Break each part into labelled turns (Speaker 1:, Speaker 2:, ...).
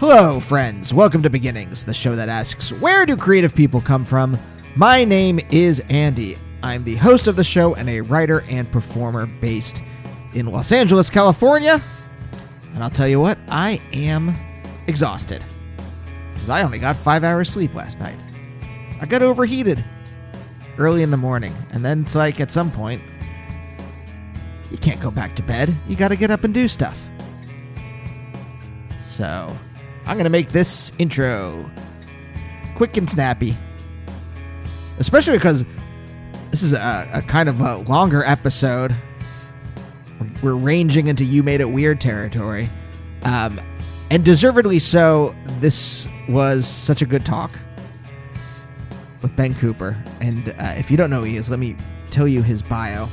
Speaker 1: Hello, friends. Welcome to Beginnings, the show that asks, where do creative people come from? My name is Andy. I'm the host of the show and a writer and performer based in Los Angeles, California. And I'll tell you what, I am exhausted because I only got 5 hours sleep last night. I got overheated early in the morning, and then it's like at some point, you can't go back to bed. You got to get up and do stuff. So I'm going to make this intro quick and snappy, especially because this is a kind of a longer episode. We're ranging into You Made It Weird territory, and deservedly so. This was such a good talk with Ben Cooper, and if you don't know who he is, let me tell you his bio.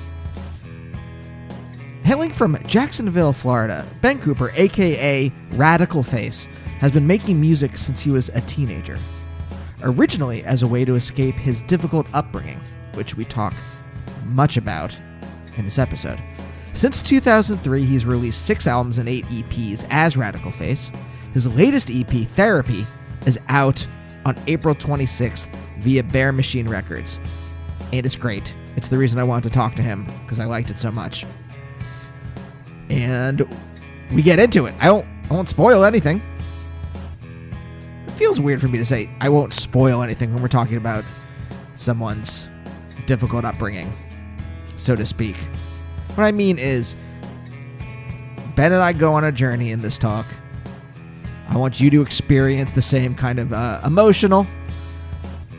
Speaker 1: Hailing from Jacksonville, Florida, Ben Cooper, aka Radical Face, has been making music since he was a teenager, originally as a way to escape his difficult upbringing, which we talk much about in this episode. Since 2003, he's released 6 albums and 8 EPs as Radical Face. His latest EP, Therapy, is out on April 26th via Bear Machine Records, and it's great. It's the reason I wanted to talk to him, because I liked it so much. And we get into it. I won't spoil anything. It feels weird for me to say I won't spoil anything when we're talking about someone's difficult upbringing, so to speak. What I mean is, Ben and I go on a journey in this talk. I want you to experience the same kind of emotional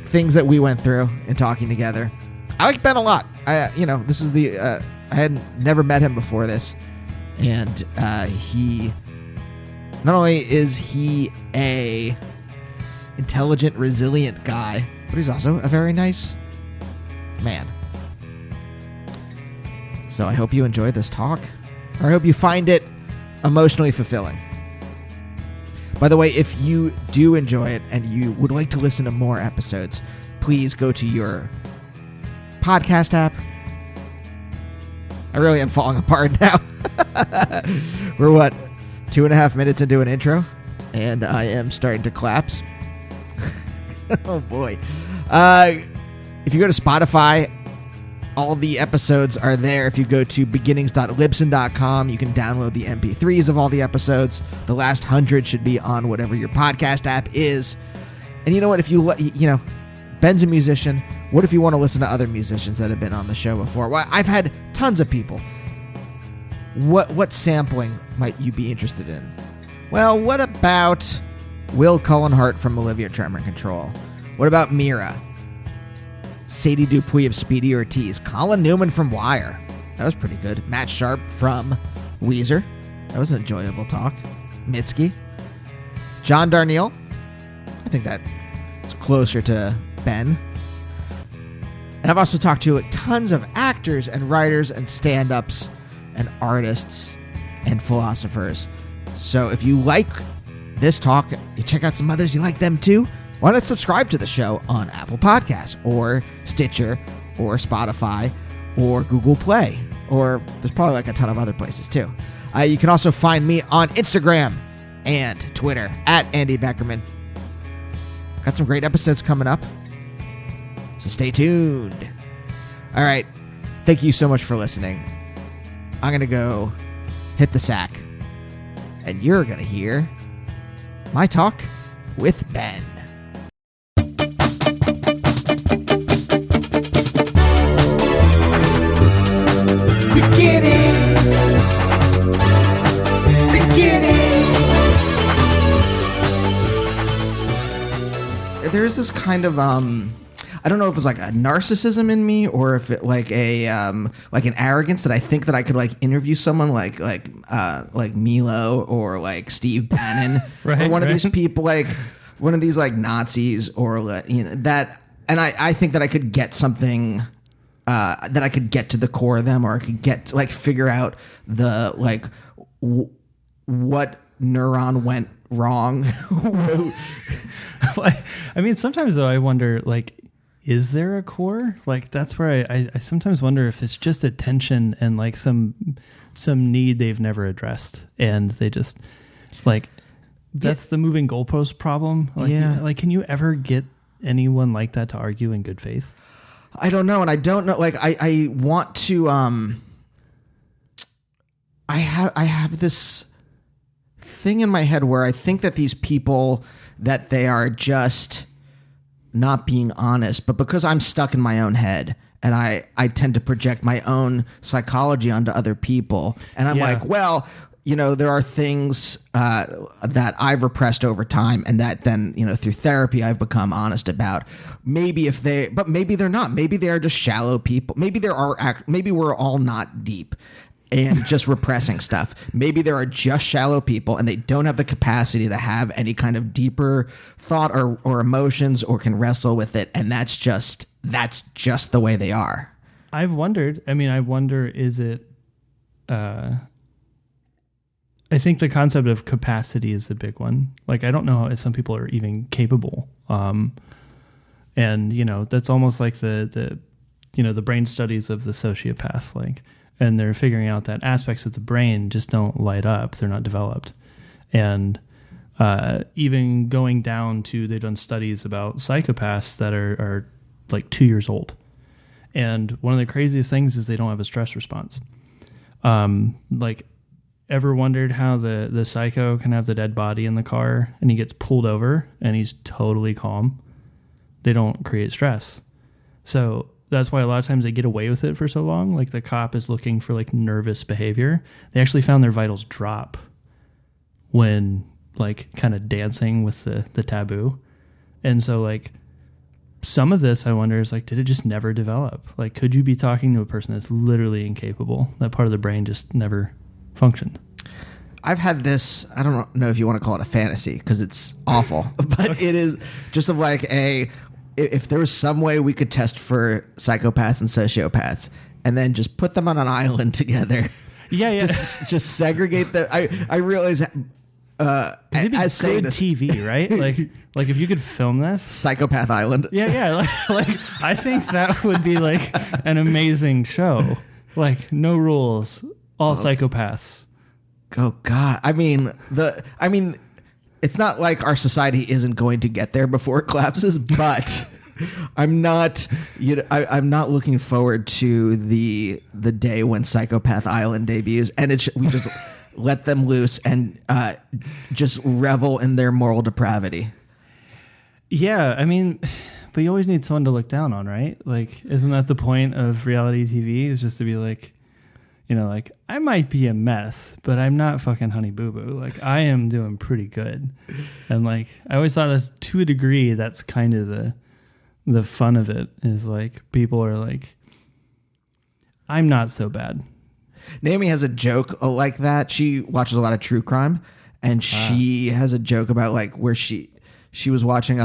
Speaker 1: things that we went through in talking together. I like Ben a lot. This is I had never met him before this. And he, not only is he a intelligent, resilient guy, but he's also a very nice man. So I hope you enjoyed this talk, or I hope you find it emotionally fulfilling. By the way, if you do enjoy it and you would like to listen to more episodes, please go to your podcast app. I really am falling apart now. We're 2.5 minutes into an intro, and I am starting to collapse. Oh boy. If you go to Spotify, all the episodes are there. If you go to beginnings.libsyn.com, you can download the MP3s of all the episodes. The last 100 should be on whatever your podcast app is. And you know what? If Ben's a musician. What if you want to listen to other musicians that have been on the show before? Well, I've had tons of people. What sampling might you be interested in? Well, what about Will Cullen Hart from Olivia Tremor Control? What about Mira? Sadie Dupuis of Speedy Ortiz. Colin Newman from Wire. That was pretty good. Matt Sharp from Weezer. That was an enjoyable talk. Mitski. John Darnielle. I think that is closer to Ben. And I've also talked to tons of actors and writers and stand-ups and artists and philosophers. So if you like this talk, you check out some others, you like them too, why not subscribe to the show on Apple Podcasts or Stitcher or Spotify or Google Play, or there's probably a ton of other places too. You can also find me on Instagram and Twitter at Andy Beckerman. Got some great episodes coming up, so stay tuned. All right. Thank you so much for listening. I'm going to go hit the sack, and you're going to hear my talk with Ben. There's this kind of I don't know if it's like a narcissism in me, or if it like an arrogance that I think that I could interview someone like Milo or like Steve Bannon or one of these people, like one of these Nazis or that, and I think that I could get something that I could get to the core of them, or I could get figure out the what neuron went wrong.
Speaker 2: I mean, sometimes though I wonder, is there a core? That's where I sometimes wonder if it's just a tension and some need they've never addressed, and they just that's the moving goalpost problem. Like, can you ever get anyone like that to argue in good faith?
Speaker 1: I don't know. And I don't know. Like, I want to, I have this thing in my head where I think that these people, that they are just not being honest, but because I'm stuck in my own head and I tend to project my own psychology onto other people. And I'm like, well, you know, there are things that I've repressed over time and that then, you know, through therapy, I've become honest about. Maybe but maybe they're not. Maybe they are just shallow people. Maybe maybe we're all not deep and just repressing stuff. Maybe there are just shallow people and they don't have the capacity to have any kind of deeper thought or emotions or can wrestle with it. And that's just the way they are.
Speaker 2: I wonder, is it, I think the concept of capacity is the big one. Like, I don't know if some people are even capable. And, you know, that's almost like the brain studies of the sociopaths, like, and they're figuring out that aspects of the brain just don't light up. They're not developed. And even going down to, they've done studies about psychopaths that are like 2 years old. And one of the craziest things is they don't have a stress response. Like, ever wondered how the psycho can have the dead body in the car and he gets pulled over and he's totally calm? They don't create stress. So that's why a lot of times they get away with it for so long. Like, the cop is looking for like nervous behavior. They actually found their vitals drop when like kind of dancing with the taboo. And so like some of this, I wonder, is like, did it just never develop? Like, could you be talking to a person that's literally incapable? That part of the brain just never functioned.
Speaker 1: I've had this, I don't know if you want to call it a fantasy because it's awful, but It is just of like if there was some way we could test for psychopaths and sociopaths and then just put them on an island together.
Speaker 2: Yeah.
Speaker 1: Just segregate them. I realize
Speaker 2: it'd be good TV, right? like if you could film this
Speaker 1: Psychopath Island.
Speaker 2: Yeah. Like I think that would be like an amazing show. Like, no rules, all psychopaths.
Speaker 1: Oh God. I mean, it's not like our society isn't going to get there before it collapses, but I'm not looking forward to the day when Psychopath Island debuts and we just let them loose and just revel in their moral depravity.
Speaker 2: Yeah, I mean, but you always need someone to look down on, right? Like, isn't that the point of reality TV, is just to be like, you know, like, I might be a mess, but I'm not fucking Honey Boo Boo. Like, I am doing pretty good. And like, I always thought that's, to a degree, that's kind of the fun of it, is like, people are like, I'm not so bad.
Speaker 1: Naomi has a joke like that. She watches a lot of true crime, and she has a joke about like where she was watching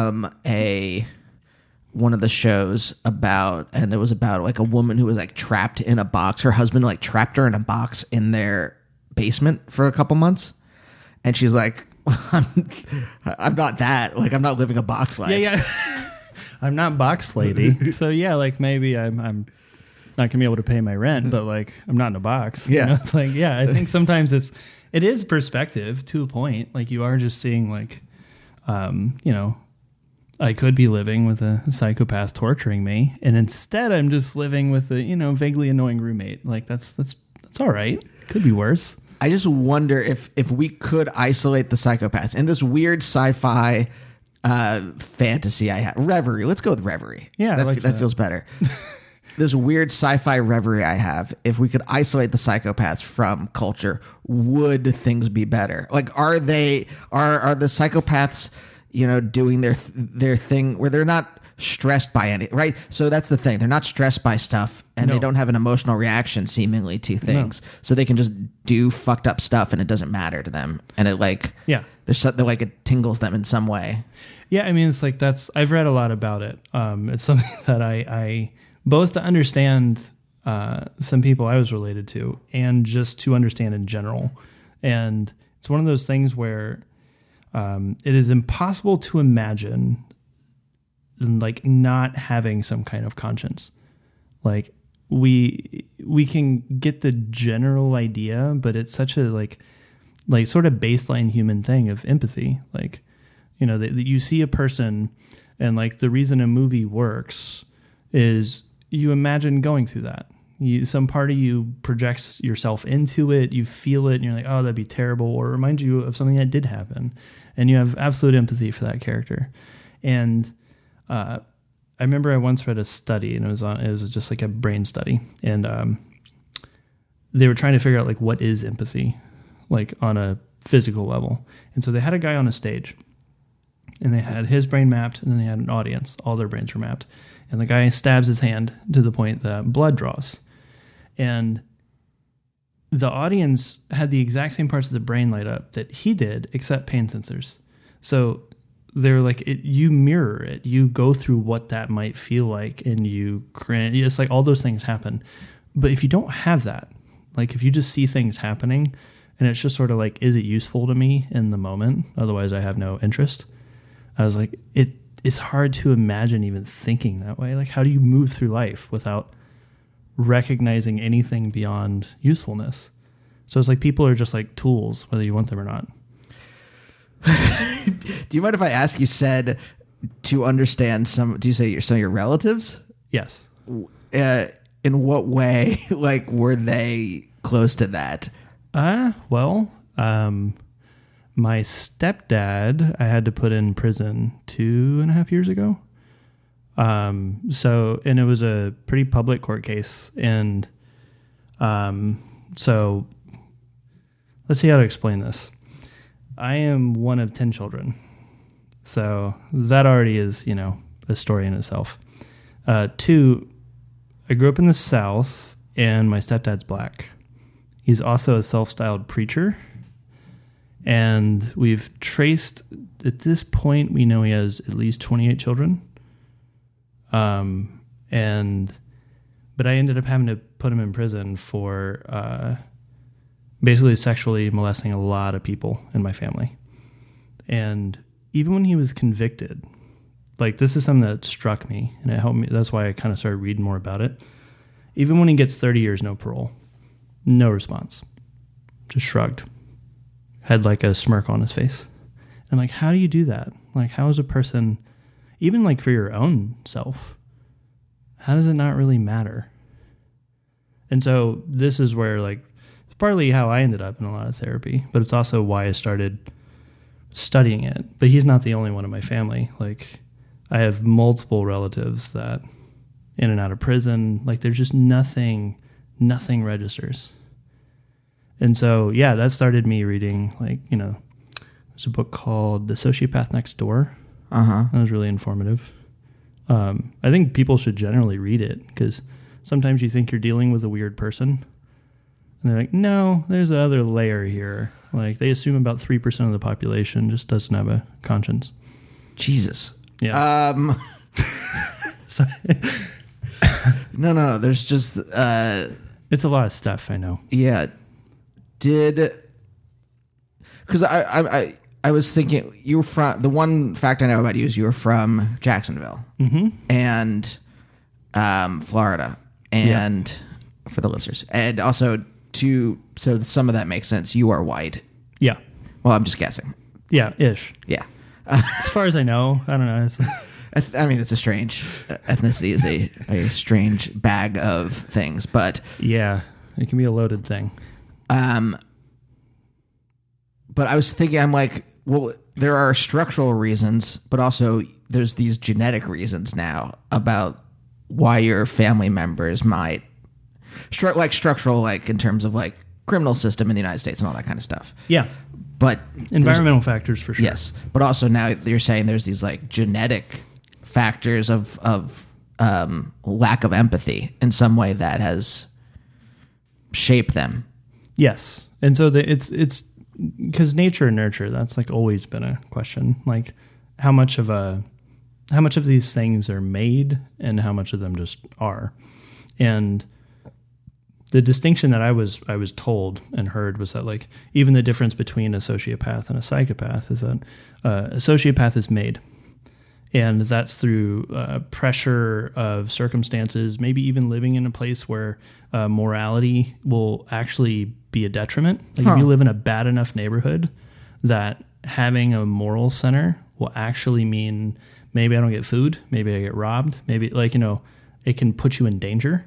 Speaker 1: one of the shows about, and it was about like a woman who was like trapped in a box. Her husband like trapped her in a box in their basement for a couple months. And she's like, I'm not that. Like, I'm not living a box life. Yeah.
Speaker 2: I'm not box lady. So yeah, like maybe I'm not gonna be able to pay my rent, but like, I'm not in a box.
Speaker 1: Yeah.
Speaker 2: You know? It's like, yeah, I think sometimes it is perspective to a point. Like, you are just seeing like, you know, I could be living with a psychopath torturing me, and instead I'm just living with a, you know, vaguely annoying roommate. Like, that's all right. Could be worse.
Speaker 1: I just wonder if we could isolate the psychopaths in this weird sci-fi fantasy I have. Reverie. Let's go with Reverie.
Speaker 2: Yeah,
Speaker 1: that feels better. This weird sci-fi reverie I have. If we could isolate the psychopaths from culture, would things be better? Like, are the psychopaths, you know, doing their thing where they're not stressed by any, right? So that's the thing. They're not stressed by stuff, and they don't have an emotional reaction seemingly to things. No. So they can just do fucked up stuff and it doesn't matter to them. And it like, they're like, it tingles them in some way.
Speaker 2: Yeah. I mean, it's like, I've read a lot about it. It's something that I both to understand some people I was related to and just to understand in general. And it's one of those things where it is impossible to imagine like not having some kind of conscience. Like, we can get the general idea, but it's such a like, like sort of baseline human thing of empathy. Like, that you see a person, and like the reason a movie works is you imagine going through that. Some part of you projects yourself into it, you feel it, and you're like, oh, that'd be terrible, or it reminds you of something that did happen, and you have absolute empathy for that character. And I remember I once read a study, and it was just like a brain study, and they were trying to figure out like what is empathy, like on a physical level. And so they had a guy on a stage, and they had his brain mapped, and then they had an audience. All their brains were mapped. And the guy stabs his hand to the point that blood draws. And the audience had the exact same parts of the brain light up that he did, except pain sensors. So they're like, you mirror it. You go through what that might feel like, and you cringe. It's like all those things happen. But if you don't have that, like if you just see things happening, and it's just sort of like, is it useful to me in the moment? Otherwise, I have no interest. I was like, it's hard to imagine even thinking that way. Like, how do you move through life without recognizing anything beyond usefulness? So it's like people are just like tools, whether you want them or not.
Speaker 1: Do you mind if I ask, you said to understand do you say some of your relatives?
Speaker 2: Yes.
Speaker 1: In what way, like, were they close to that?
Speaker 2: My stepdad, I had to put in prison 2.5 years ago. And it was a pretty public court case. And so let's see how to explain this. I am one of 10 children. So that already is, a story in itself. 2, I grew up in the South, and my stepdad's black. He's also a self-styled preacher. And we've traced, at this point, we know he has at least 28 children. But I ended up having to put him in prison for basically sexually molesting a lot of people in my family. And even when he was convicted, like, this is something that struck me, and it helped me. That's why I kind of started reading more about it. Even when he gets 30 years, no parole, no response, just shrugged. Had like a smirk on his face. And like, how do you do that? Like, how is a person, even like for your own self, how does it not really matter? And so this is where, like, it's partly how I ended up in a lot of therapy, but it's also why I started studying it. But he's not the only one in my family. Like, I have multiple relatives that in and out of prison, like, there's just nothing registers. And so, yeah, that started me reading, like, there's a book called The Sociopath Next Door. That was really informative. I think people should generally read it, because sometimes you think you're dealing with a weird person, and they're like, no, there's another layer here. Like, they assume about 3% of the population just doesn't have a conscience.
Speaker 1: Jesus.
Speaker 2: Yeah. Sorry.
Speaker 1: No. There's just...
Speaker 2: it's a lot of stuff, I know.
Speaker 1: Yeah. Because I was thinking, you were from, the one fact I know about you is you were from Jacksonville and Florida, and for the listeners, and also so some of that makes sense. You are white.
Speaker 2: Yeah.
Speaker 1: Well, I'm just guessing.
Speaker 2: Yeah, ish.
Speaker 1: Yeah.
Speaker 2: As far as I know, I don't know.
Speaker 1: I mean, it's a strange ethnicity is a strange bag of things, but
Speaker 2: yeah, it can be a loaded thing.
Speaker 1: But I was thinking, I'm like, well, there are structural reasons, but also there's these genetic reasons now about why your family members might structural, like in terms of like criminal system in the United States and all that kind of stuff.
Speaker 2: Yeah.
Speaker 1: But
Speaker 2: environmental factors for sure.
Speaker 1: Yes. But also now you're saying there's these like genetic factors of lack of empathy in some way that has shaped them.
Speaker 2: Yes. And so it's because nature and nurture, that's like always been a question. Like how much of these things are made and how much of them just are. And the distinction that I was told and heard was that like even the difference between a sociopath and a psychopath is that a sociopath is made, And that's through pressure of circumstances, maybe even living in a place where morality will actually be a detriment. Like if you live in a bad enough neighborhood that having a moral center will actually mean maybe I don't get food, maybe I get robbed, maybe it can put you in danger.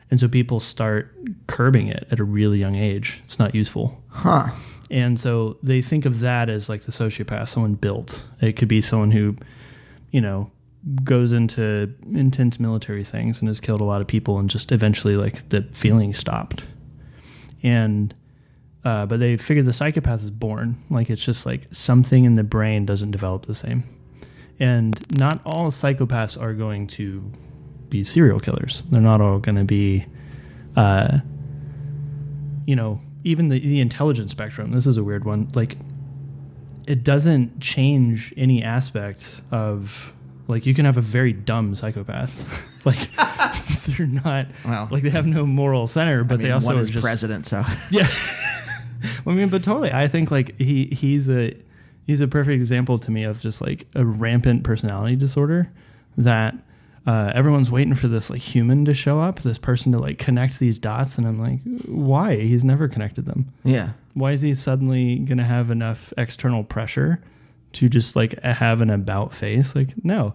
Speaker 2: And so people start curbing it at a really young age. It's not useful.
Speaker 1: Huh.
Speaker 2: And so they think of that as like the sociopath, someone built. It could be someone who, goes into intense military things and has killed a lot of people and just eventually like the feeling stopped. And, but they figure the psychopath is born. Like it's just like something in the brain doesn't develop the same. And not all psychopaths are going to be serial killers. They're not all going to be, even the intelligence spectrum. This is a weird one. Like it doesn't change any aspect of, like you can have a very dumb psychopath. Like they're not, like they have no moral center, but they also
Speaker 1: one is
Speaker 2: just
Speaker 1: president. So
Speaker 2: yeah. But totally. I think like he's a perfect example to me of just like a rampant personality disorder that everyone's waiting for this like human to show up, this person to like connect these dots. And I'm like, why? He's never connected them.
Speaker 1: Yeah.
Speaker 2: Why is he suddenly going to have enough external pressure to just like have an about face? Like, no,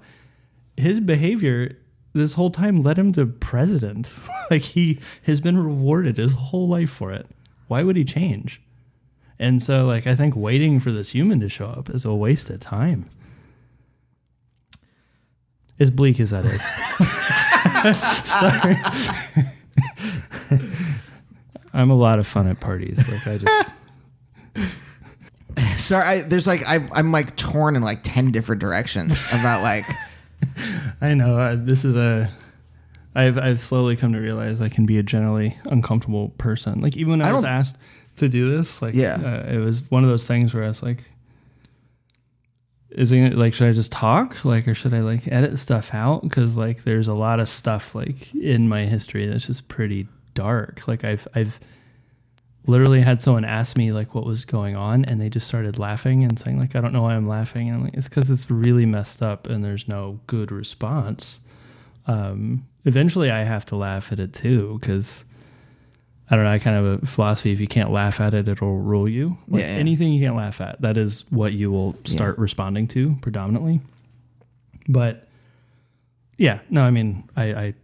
Speaker 2: his behavior this whole time led him to president. Like he has been rewarded his whole life for it. Why would he change? And so like, I think waiting for this human to show up is a waste of time. As bleak as that is. Sorry. I'm a lot of fun at parties. Like I just...
Speaker 1: Sorry, I'm like torn in like 10 different directions about like...
Speaker 2: I know. I've slowly come to realize I can be a generally uncomfortable person. Like even when I was asked to do this, like it was one of those things where I was like, should I just talk? Like, or should I like edit stuff out? Because like there's a lot of stuff like in my history that's just pretty dark. Like I've literally had someone ask me like what was going on, and they just started laughing and saying like, I don't know why I'm laughing. And I'm like, it's because it's really messed up and there's no good response. Eventually I have to laugh at it too, because I don't know, I kind of have a philosophy, if you can't laugh at it, it'll rule you. Like anything you can't laugh at, that is what you will start responding to predominantly. But yeah, no, I mean, I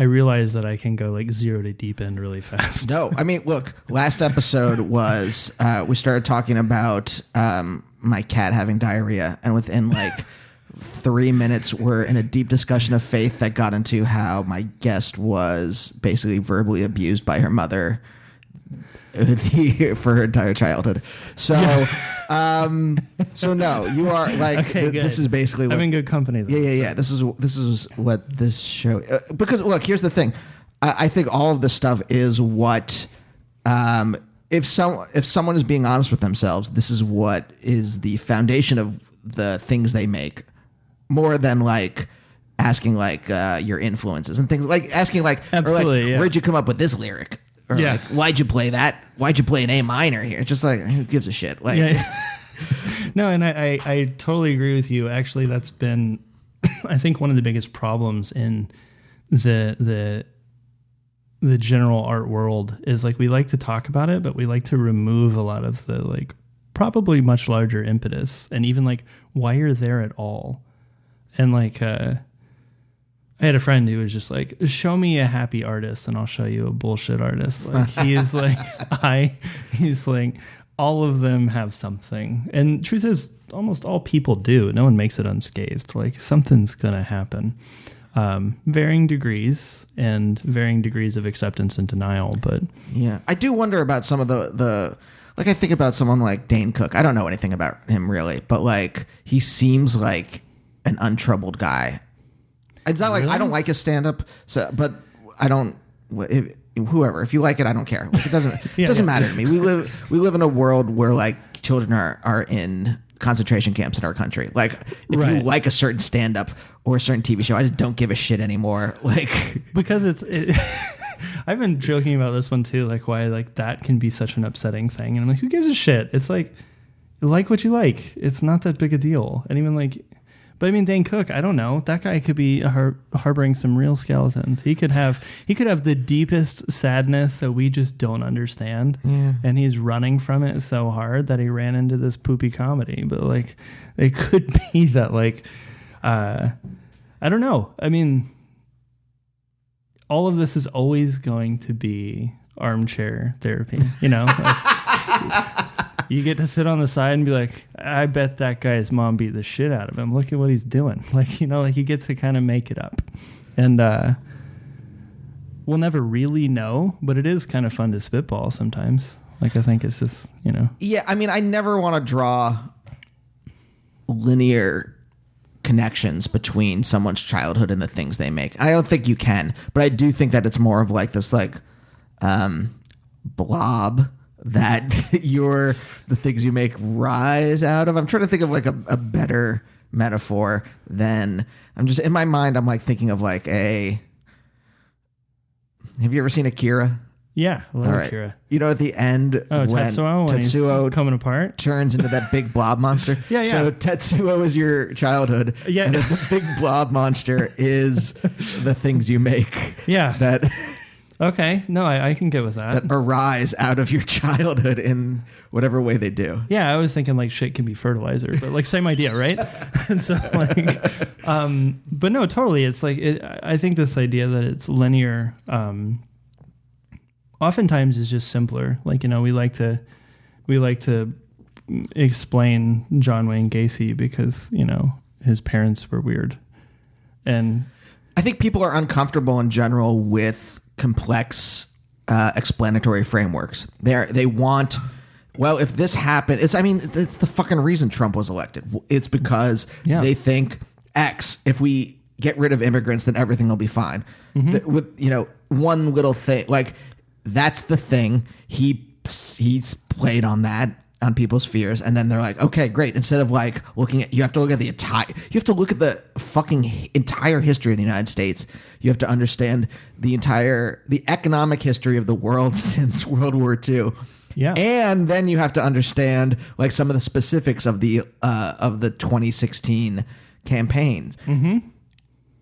Speaker 2: realize that I can go like 0 to deep end really fast.
Speaker 1: No, I mean, look, last episode was, we started talking about my cat having diarrhea, and within like 3 minutes, we're in a deep discussion of faith that got into how my guest was basically verbally abused by her mother for her entire childhood. So, so no, you are like,
Speaker 2: okay,
Speaker 1: this is basically
Speaker 2: I'm in good company. Though,
Speaker 1: yeah. This is what this show, because look, here's the thing. I think all of this stuff is what, if someone is being honest with themselves, this is what is the foundation of the things they make, more than like asking like your influences and things, like asking like,
Speaker 2: absolutely,
Speaker 1: or like, where'd you come up with this lyric? Or like, why'd you play that? Why'd you play an A minor here? Just like, who gives a shit? Like,
Speaker 2: no, and I totally agree with you. Actually, that's been, I think, one of the biggest problems in the general art world is like, we like to talk about it, but we like to remove a lot of the like probably much larger impetus, and even like why you're there at all. And like, I had a friend who was just like, show me a happy artist and I'll show you a bullshit artist. Like he's like, he's like, all of them have something. And truth is, almost all people do. No one makes it unscathed. Like something's going to happen. Varying degrees and varying degrees of acceptance and denial. But
Speaker 1: yeah, I do wonder about some of the like, I think about someone like Dane Cook. I don't know anything about him really, but like, he seems like an untroubled guy. It's not really? Like I don't like his stand-up, so but I don't. Whoever, if you like it, I don't care. Like, it doesn't matter to me. We live in a world where like children are in concentration camps in our country. Like if you like a certain stand-up or a certain TV show, I just don't give a shit anymore. Like
Speaker 2: because I've been joking about this one too, like why like that can be such an upsetting thing, and I'm like, who gives a shit? It's like what you like. It's not that big a deal, and even like. But I mean, Dane Cook, I don't know. That guy could be harboring some real skeletons. He could have the deepest sadness that we just don't understand.
Speaker 1: Yeah.
Speaker 2: And he's running from it so hard that he ran into this poopy comedy. But like, it could be that like, I don't know. I mean, all of this is always going to be armchair therapy, you know? Like, you get to sit on the side and be like, I bet that guy's mom beat the shit out of him. Look at what he's doing. Like, you know, like you get to kind of make it up. And we'll never really know, but it is kind of fun to spitball sometimes. Like, I think it's just, you know.
Speaker 1: Yeah, I mean, I never want to draw linear connections between someone's childhood and the things they make. I don't think you can, but I do think that it's more of like this like blob that the things you make rise out of. I'm trying to think of like a better metaphor than I'm just in my mind. I'm like thinking of like have you ever seen Akira?
Speaker 2: Yeah, I love Akira.
Speaker 1: You know, at the end,
Speaker 2: when Tetsuo coming apart
Speaker 1: turns into that big blob monster.
Speaker 2: Yeah.
Speaker 1: So Tetsuo is your childhood.
Speaker 2: Yeah.
Speaker 1: And then the big blob monster is the things you make.
Speaker 2: Yeah.
Speaker 1: That
Speaker 2: okay. No, I can get with that.
Speaker 1: That arise out of your childhood in whatever way they do.
Speaker 2: Yeah, I was thinking like shit can be fertilizer, but like same idea, right? And so like, but no, totally. It's like I think this idea that it's linear. Oftentimes is just simpler. Like, you know, we like to explain John Wayne Gacy because, you know, his parents were weird. And
Speaker 1: I think people are uncomfortable in general with complex explanatory frameworks. They want, well, if this happened, it's the fucking reason Trump was elected. It's because they think X, if we get rid of immigrants, then everything will be fine. Mm-hmm. With, you know, one little thing, like, that's the thing. He's played on that, on people's fears, and then they're like, okay, great. Instead of like you have to look at the fucking entire history of the United States. You have to understand the economic history of the world since World War II.
Speaker 2: Yeah.
Speaker 1: And then you have to understand like some of the specifics of the 2016 campaigns. Mm-hmm.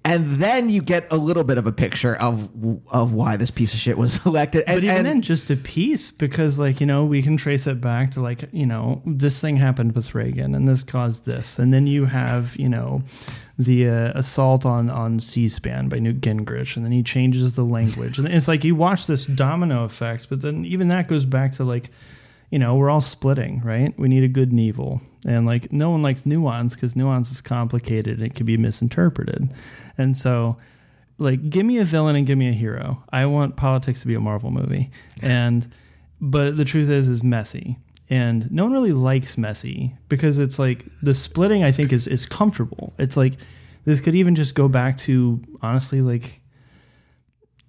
Speaker 1: And then you get a little bit of a picture of why this piece of shit was elected.
Speaker 2: But even then, just a piece, because, like, you know, we can trace it back to, like, you know, this thing happened with Reagan and this caused this. And then you have, you know, the assault on C-SPAN by Newt Gingrich. And then he changes the language. And it's like you watch this domino effect, but then even that goes back to, like, you know, we're all splitting, right? We need a good and evil. And, like, no one likes nuance because nuance is complicated and it can be misinterpreted. And so, like, give me a villain and give me a hero. I want politics to be a Marvel movie. But the truth is messy. And no one really likes messy because it's like the splitting, I think, is comfortable. It's like this could even just go back to, honestly, like,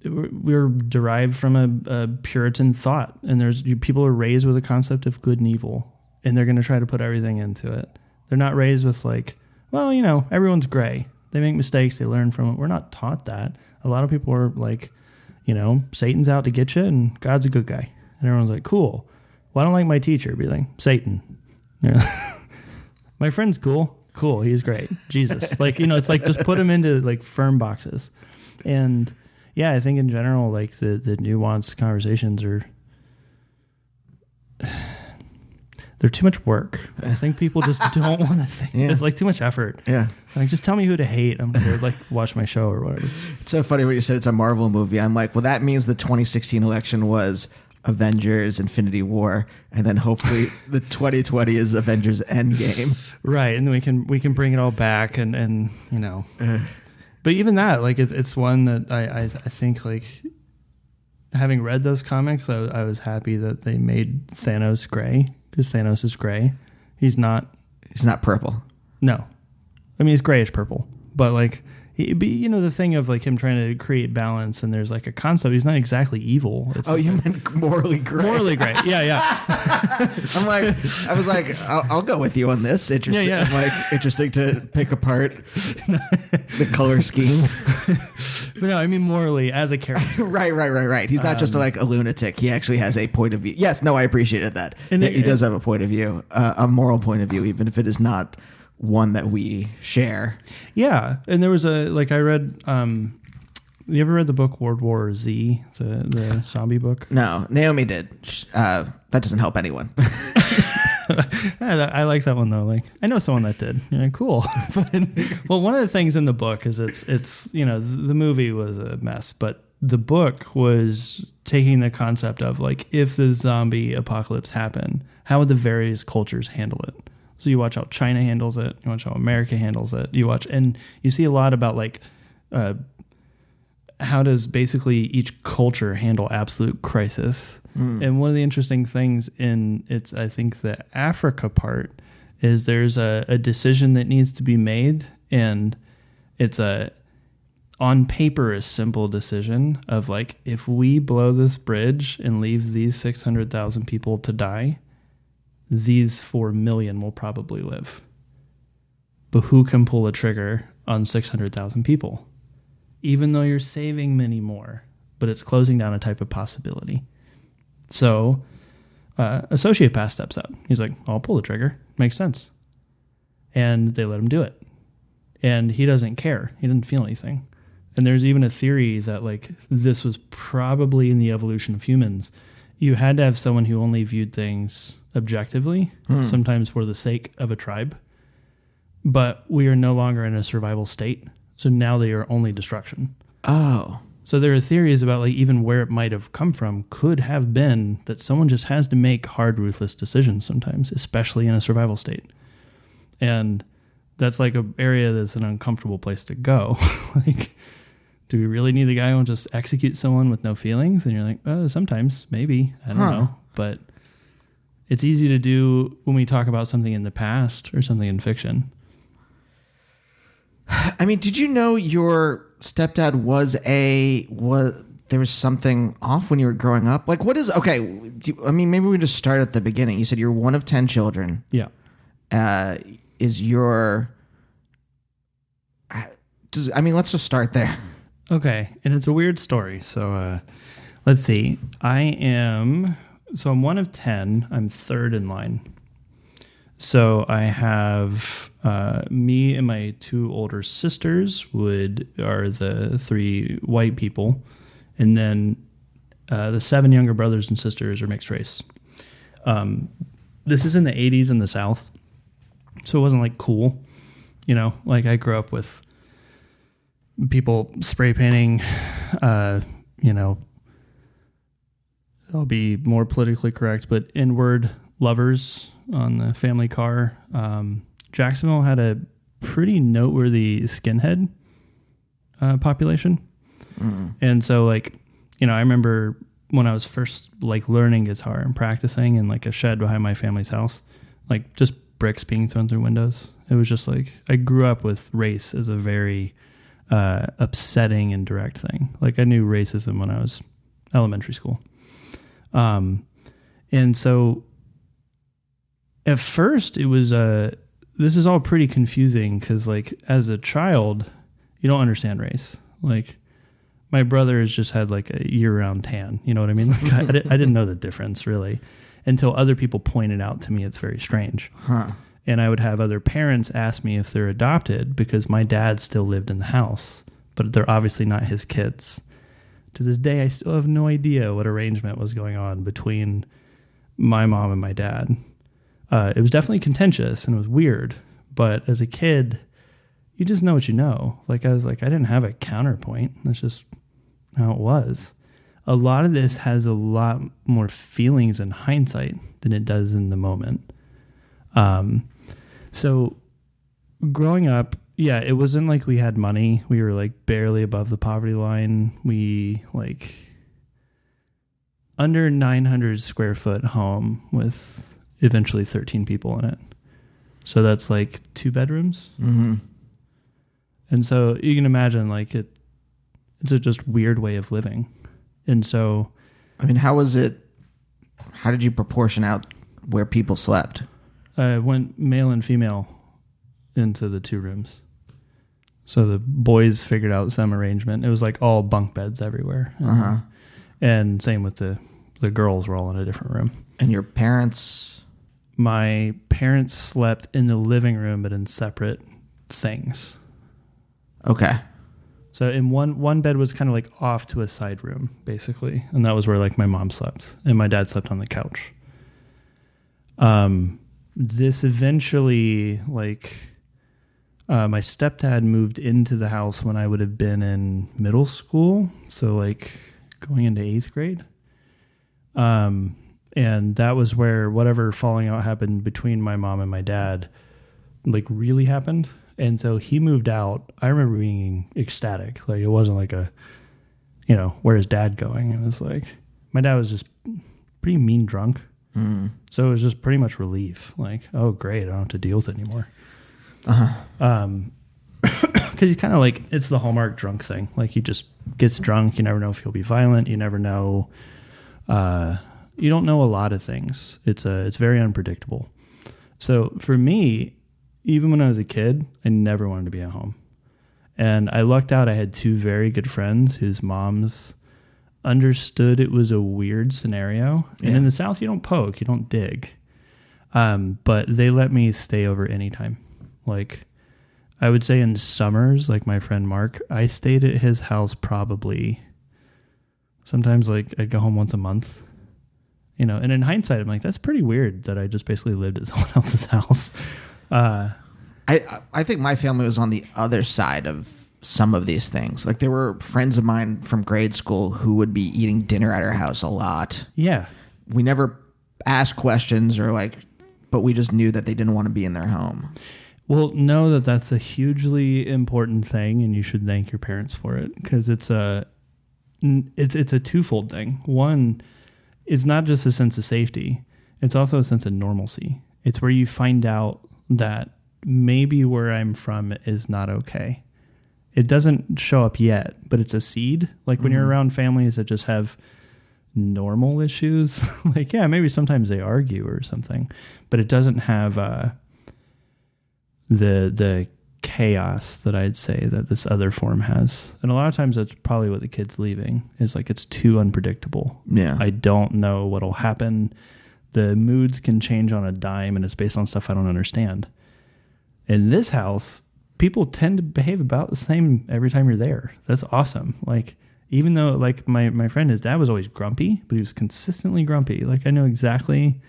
Speaker 2: we're derived from a Puritan thought. And people are raised with a concept of good and evil. And they're going to try to put everything into it. They're not raised with, like, well, you know, everyone's gray. They make mistakes. They learn from it. We're not taught that. A lot of people are like, you know, Satan's out to get you and God's a good guy. And everyone's like, cool. Well, I don't like my teacher. Be like, Satan. You know? My friend's cool. Cool. He's great. Jesus. Like, you know, it's like just put him into like firm boxes. And yeah, I think in general, like the nuanced conversations they're too much work. I think people just don't want to think. Yeah. It's like too much effort.
Speaker 1: Yeah.
Speaker 2: Like, just tell me who to hate. I'm going to like watch my show or whatever.
Speaker 1: It's so funny when you said it's a Marvel movie. I'm like, well, that means the 2016 election was Avengers Infinity War, and then hopefully the 2020 is Avengers Endgame.
Speaker 2: Right. And then we can bring it all back and you know. But even that, like, it's one that I think, like, having read those comics, I was happy that they made Thanos gray. Because Thanos is gray. He's not
Speaker 1: purple.
Speaker 2: No. I mean, he's grayish purple. But, like, you know, the thing of, like, him trying to create balance, and there's, like, a concept. He's not exactly evil.
Speaker 1: It's you meant morally gray.
Speaker 2: Morally gray. Yeah.
Speaker 1: I was like, I'll go with you on this. Interesting. Yeah. I'm like, interesting to pick apart the color scheme.
Speaker 2: But no, I mean morally as a character.
Speaker 1: Right. He's not just like a lunatic. He actually has a point of view. Yes, no, I appreciated that. And he does have a point of view, a moral point of view, even if it is not one that we share.
Speaker 2: Yeah. And there was I read, you ever read the book World War Z, the zombie book?
Speaker 1: No, Naomi did. That doesn't help anyone.
Speaker 2: I like that one though. Like I know someone that did. Yeah, cool. But, well, one of the things in the book is it's the movie was a mess, but the book was taking the concept of like if the zombie apocalypse happened, how would the various cultures handle it? So you watch how China handles it, you watch how America handles it, and you see a lot about like how does basically each culture handle absolute crisis. And one of the interesting things I think the Africa part is there's a decision that needs to be made, and it's on paper a simple decision of like, if we blow this bridge and leave these 600,000 people to die, these 4 million will probably live. But who can pull the trigger on 600,000 people? Even though you're saving many more, but it's closing down a type of possibility. So Associate Pass steps up. He's like, I'll pull the trigger. Makes sense. And they let him do it. And he doesn't care. He doesn't feel anything. And there's even a theory that like this was probably in the evolution of humans. You had to have someone who only viewed things objectively, sometimes for the sake of a tribe. But we are no longer in a survival state. So now they are only destruction.
Speaker 1: Oh.
Speaker 2: So there are theories about like even where it might have come from could have been that someone just has to make hard, ruthless decisions sometimes, especially in a survival state. And that's like an area that's an uncomfortable place to go. Like, do we really need the guy who will just execute someone with no feelings? And you're like, oh, sometimes, maybe. I don't know. But it's easy to do when we talk about something in the past or something in fiction.
Speaker 1: I mean, did you know your stepdad was there was something off when you were growing up? Like, what is, okay, maybe we just start at the beginning. You said you're one of 10 children.
Speaker 2: Yeah.
Speaker 1: Let's just start there.
Speaker 2: Okay. And it's a weird story. So let's see. I'm one of 10. I'm third in line. So I have me and my 2 older sisters are the 3 white people, and then the 7 younger brothers and sisters are mixed race. This is in the 80s in the South, so it wasn't like cool, like I grew up with people spray painting, I'll be more politically correct, but N-word lovers on the family car. Jacksonville had a pretty noteworthy skinhead population. And so I remember when I was first like learning guitar and practicing in like a shed behind my family's house, like just bricks being thrown through windows. It was just like, I grew up with race as a very upsetting and direct thing. Like I knew racism when I was elementary school. And so at first it was, this is all pretty confusing because like as a child, you don't understand race. Like my brother has just had like a year-round tan. You know what I mean? Like I didn't know the difference really until other people pointed out to me it's very strange.
Speaker 1: Huh.
Speaker 2: And I would have other parents ask me if they're adopted because my dad still lived in the house, but they're obviously not his kids. To this day, I still have no idea what arrangement was going on between my mom and my dad. It was definitely contentious and it was weird, but as a kid, you just know what you know. Like I was like, I didn't have a counterpoint. That's just how it was. A lot of this has a lot more feelings in hindsight than it does in the moment. So growing up, yeah, it wasn't like we had money. We were like barely above the poverty line. We like under 900 square foot home with eventually 13 people in it. So that's like 2 bedrooms.
Speaker 1: Mm-hmm.
Speaker 2: And so you can imagine like it's a just weird way of living. And so,
Speaker 1: I mean, how did you proportion out where people slept?
Speaker 2: Went male and female into the 2 rooms. So the boys figured out some arrangement. It was like all bunk beds everywhere.
Speaker 1: Uh-huh.
Speaker 2: And same with the girls were all in a different room.
Speaker 1: And your parents?
Speaker 2: my parents slept in the living room, but in separate things.
Speaker 1: Okay.
Speaker 2: So in one bed was kind of like off to a side room, basically. And that was where like my mom slept and my dad slept on the couch. This eventually, like, my stepdad moved into the house when I would have been in middle school. So like going into 8th grade. And that was where whatever falling out happened between my mom and my dad, like, really happened. And so he moved out. I remember being ecstatic. Like, it wasn't like a, where's dad going? It was like, my dad was just pretty mean drunk. Mm. So it was just pretty much relief. Like, oh, great. I don't have to deal with it anymore. Because he's kind of like, it's the Hallmark drunk thing. Like, he just gets drunk. You never know if he'll be violent. You never know. You don't know a lot of things. It's very unpredictable. So for me, even when I was a kid, I never wanted to be at home. And I lucked out. I had 2 very good friends whose moms understood it was a weird scenario. Yeah. And in the South, you don't poke, you don't dig. But they let me stay over anytime. Like, I would say in summers, like my friend Mark, I stayed at his house probably sometimes, like, I'd go home once a month. And in hindsight, I'm like, that's pretty weird that I just basically lived at someone else's house.
Speaker 1: I think my family was on the other side of some of these things. Like, there were friends of mine from grade school who would be eating dinner at our house a lot.
Speaker 2: Yeah.
Speaker 1: We never asked questions but we just knew that they didn't want to be in their home.
Speaker 2: Well, know that that's a hugely important thing, and you should thank your parents for it, because it's a twofold thing. One, it's not just a sense of safety. It's also a sense of normalcy. It's where you find out that maybe where I'm from is not okay. It doesn't show up yet, but it's a seed. Like, when you're around families that just have normal issues, like, yeah, maybe sometimes they argue or something, but it doesn't have the chaos that I'd say that this other form has. And a lot of times that's probably what the kid's leaving, is like, it's too unpredictable.
Speaker 1: Yeah.
Speaker 2: I don't know what'll happen. The moods can change on a dime, and it's based on stuff I don't understand. In this house, people tend to behave about the same every time you're there. That's awesome. Like, even though, like, my friend, his dad was always grumpy, but he was consistently grumpy. Like, I know exactly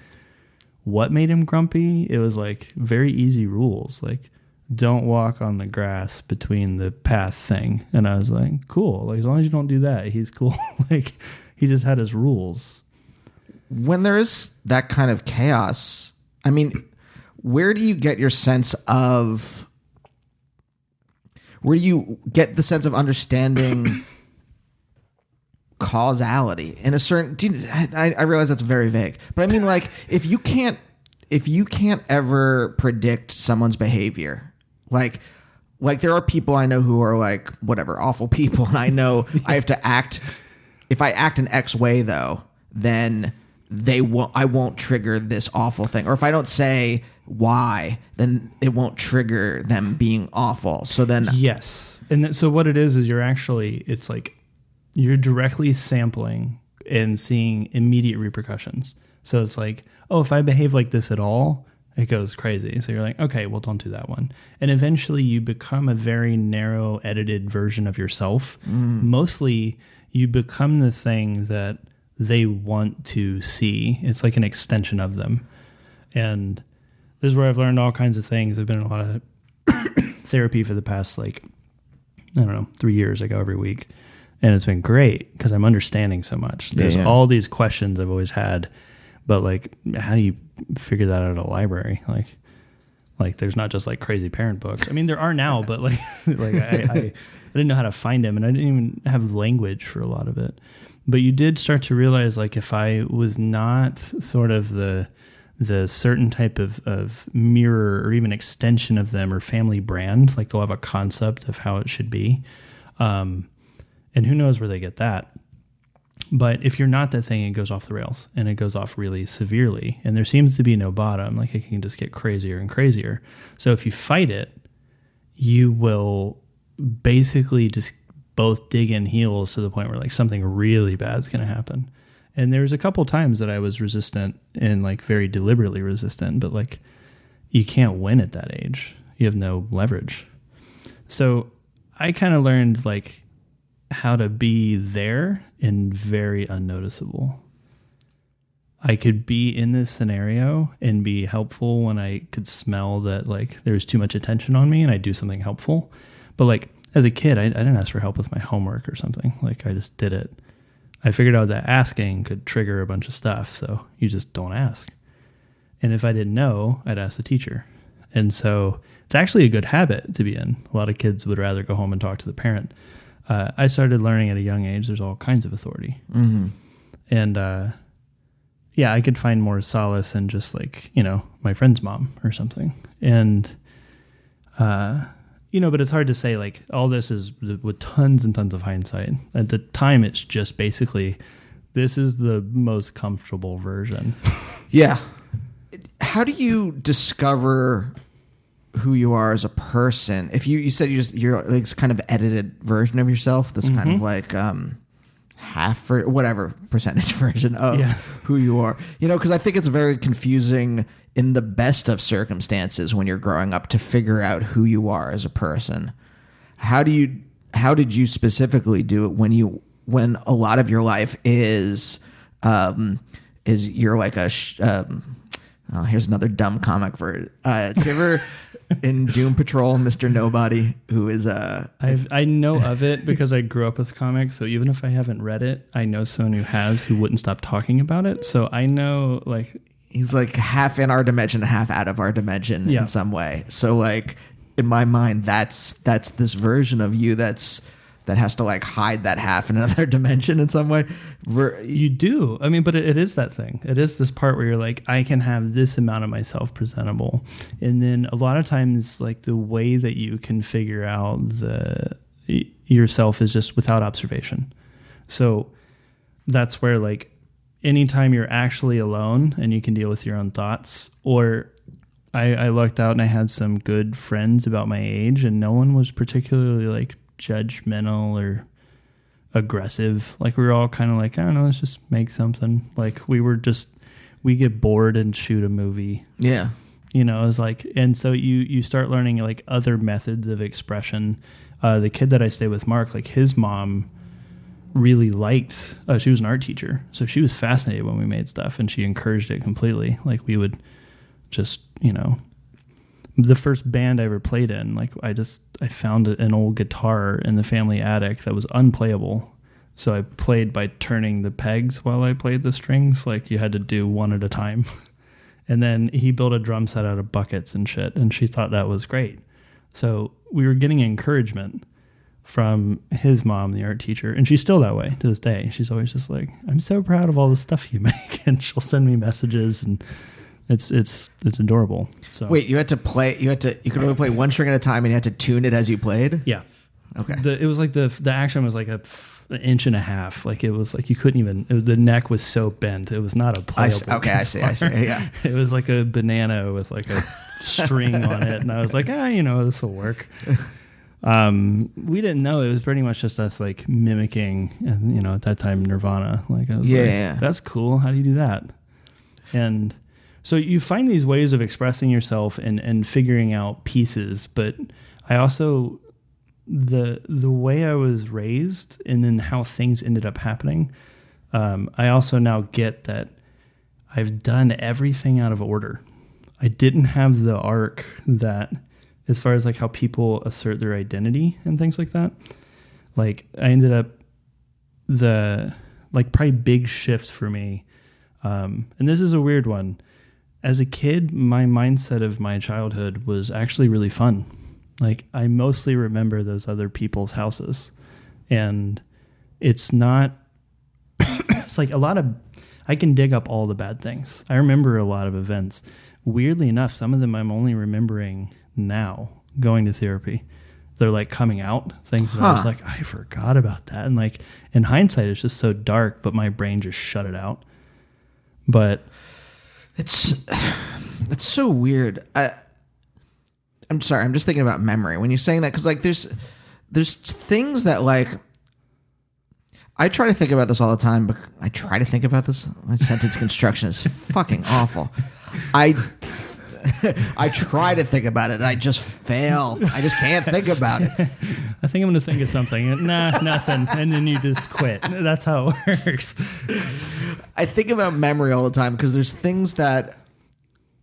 Speaker 2: what made him grumpy. It was like very easy rules. Like, don't walk on the grass between the path thing. And I was like, cool. Like, as long as you don't do that, he's cool. Like, he just had his rules.
Speaker 1: When there is that kind of chaos, I mean, where do you get your sense of, where do you get the sense of understanding causality in a certain, I realize that's very vague, but I mean, like, if you can't ever predict someone's behavior, like there are people I know who are like, whatever, awful people. And I know I have to act, if I act in X way though, then I won't trigger this awful thing. Or if I don't say why, then it won't trigger them being awful. So then,
Speaker 2: yes. And so what it is it's like you're directly sampling and seeing immediate repercussions. So it's like, oh, if I behave like this at all, it goes crazy. So you're like, okay, well, don't do that one. And eventually you become a very narrow, edited version of yourself. Mostly you become the thing that they want to see. It's like an extension of them. And this is where I've learned all kinds of things. I've been in a lot of therapy for the past, 3 years. I go every week. And it's been great because I'm understanding so much. There's all these questions I've always had, but like, how do you figure that out at a library? Like there's not just like crazy parent books. I mean, there are now, but I didn't know how to find them, and I didn't even have language for a lot of it. But you did start to realize, like, if I was not sort of the certain type of mirror or even extension of them or family brand, like they'll have a concept of how it should be. And who knows where they get that. But if you're not that thing, it goes off the rails, and it goes off really severely. And there seems to be no bottom. Like, it can just get crazier and crazier. So if you fight it, you will basically just both dig in heels to the point where like something really bad is going to happen. And there was a couple times that I was resistant and like very deliberately resistant, but like you can't win at that age. You have no leverage. So I kind of learned like how to be there and very unnoticeable. I could be in this scenario and be helpful when I could smell that like there's too much attention on me and I do something helpful. But like as a kid, I didn't ask for help with my homework or something. Like I just did it. I figured out that asking could trigger a bunch of stuff. So you just don't ask. And if I didn't know, I'd ask the teacher. And so it's actually a good habit to be in. A lot of kids would rather go home and talk to the parent. I started learning at a young age, there's all kinds of authority.
Speaker 1: Mm-hmm.
Speaker 2: And, yeah, I could find more solace in just like, you know, my friend's mom or something. And, you know, but it's hard to say like all this is with tons and tons of hindsight. At the time, it's just basically, this is the most comfortable version.
Speaker 1: Yeah. How do you discover who you are as a person? If you said you're like this kind of edited version of yourself, this kind of like, half or whatever percentage version of who you are, you know, because I think it's very confusing in the best of circumstances when you're growing up to figure out who you are as a person. How did you specifically do it when a lot of your life is you're like here's another dumb comic for it. Do you ever in Doom Patrol, Mr. Nobody, who is
Speaker 2: I know of it because I grew up with comics, so even if I haven't read it, I know someone who has who wouldn't stop talking about it. So I know like
Speaker 1: he's like half in our dimension, half out of our dimension in some way. So like in my mind, that's this version of you that has to like hide that half in another dimension in some way.
Speaker 2: You do. I mean, but it is that thing. It is this part where you're like, I can have this amount of myself presentable. And then a lot of times, like the way that you can figure out yourself is just without observation. So that's where like anytime you're actually alone and you can deal with your own thoughts, or I lucked out and I had some good friends about my age and no one was particularly like judgmental or aggressive. Like we were all kind of like, I don't know, let's just make something. Like we get bored and shoot a movie.
Speaker 1: Yeah.
Speaker 2: You know, it was like, and so you start learning like other methods of expression. The kid that I stayed with, Mark, like his mom really liked, she was an art teacher. So she was fascinated when we made stuff and she encouraged it completely. Like we would just, you know, the first band I ever played in, like I found an old guitar in the family attic that was unplayable. So I played by turning the pegs while I played the strings. Like you had to do one at a time. And then he built a drum set out of buckets and shit. And she thought that was great. So we were getting encouragement from his mom, the art teacher. And she's still that way to this day. She's always just like, I'm so proud of all the stuff you make. And she'll send me messages and it's adorable. So
Speaker 1: wait, you could only play one string at a time and you had to tune it as you played?
Speaker 2: Yeah.
Speaker 1: Okay.
Speaker 2: It was like the action was like an inch and a half. Like it was like you couldn't even, the neck was so bent. It was not a playable guitar.
Speaker 1: I see. Yeah.
Speaker 2: It was like a banana with like a string on it. And I was like, you know, this will work. We didn't know. It was pretty much just us like mimicking, you know, at that time, Nirvana. Like I was like, that's cool. How do you do that? And so you find these ways of expressing yourself and figuring out pieces, but I also, the way I was raised and then how things ended up happening, I also now get that I've done everything out of order. I didn't have the arc that, as far as like how people assert their identity and things like that, like I ended up probably big shifts for me. And this is a weird one. As a kid, my mindset of my childhood was actually really fun. Like I mostly remember those other people's houses, and it's not, it's like I can dig up all the bad things. I remember a lot of events. Weirdly enough, some of them I'm only remembering now going to therapy. They're like coming out things that I was like, I forgot about that. And like in hindsight, it's just so dark, but my brain just shut it out. But
Speaker 1: it's so weird. I'm sorry. I'm just thinking about memory when you're saying that. Cause like there's things that like, I try to think about this all the time, but I try to think about this. My sentence construction is fucking awful. I try to think about it, and I just fail. I just can't think about it.
Speaker 2: I think I'm going to think of something. Nah, nothing. And then you just quit. That's how it works.
Speaker 1: I think about memory all the time because there's things that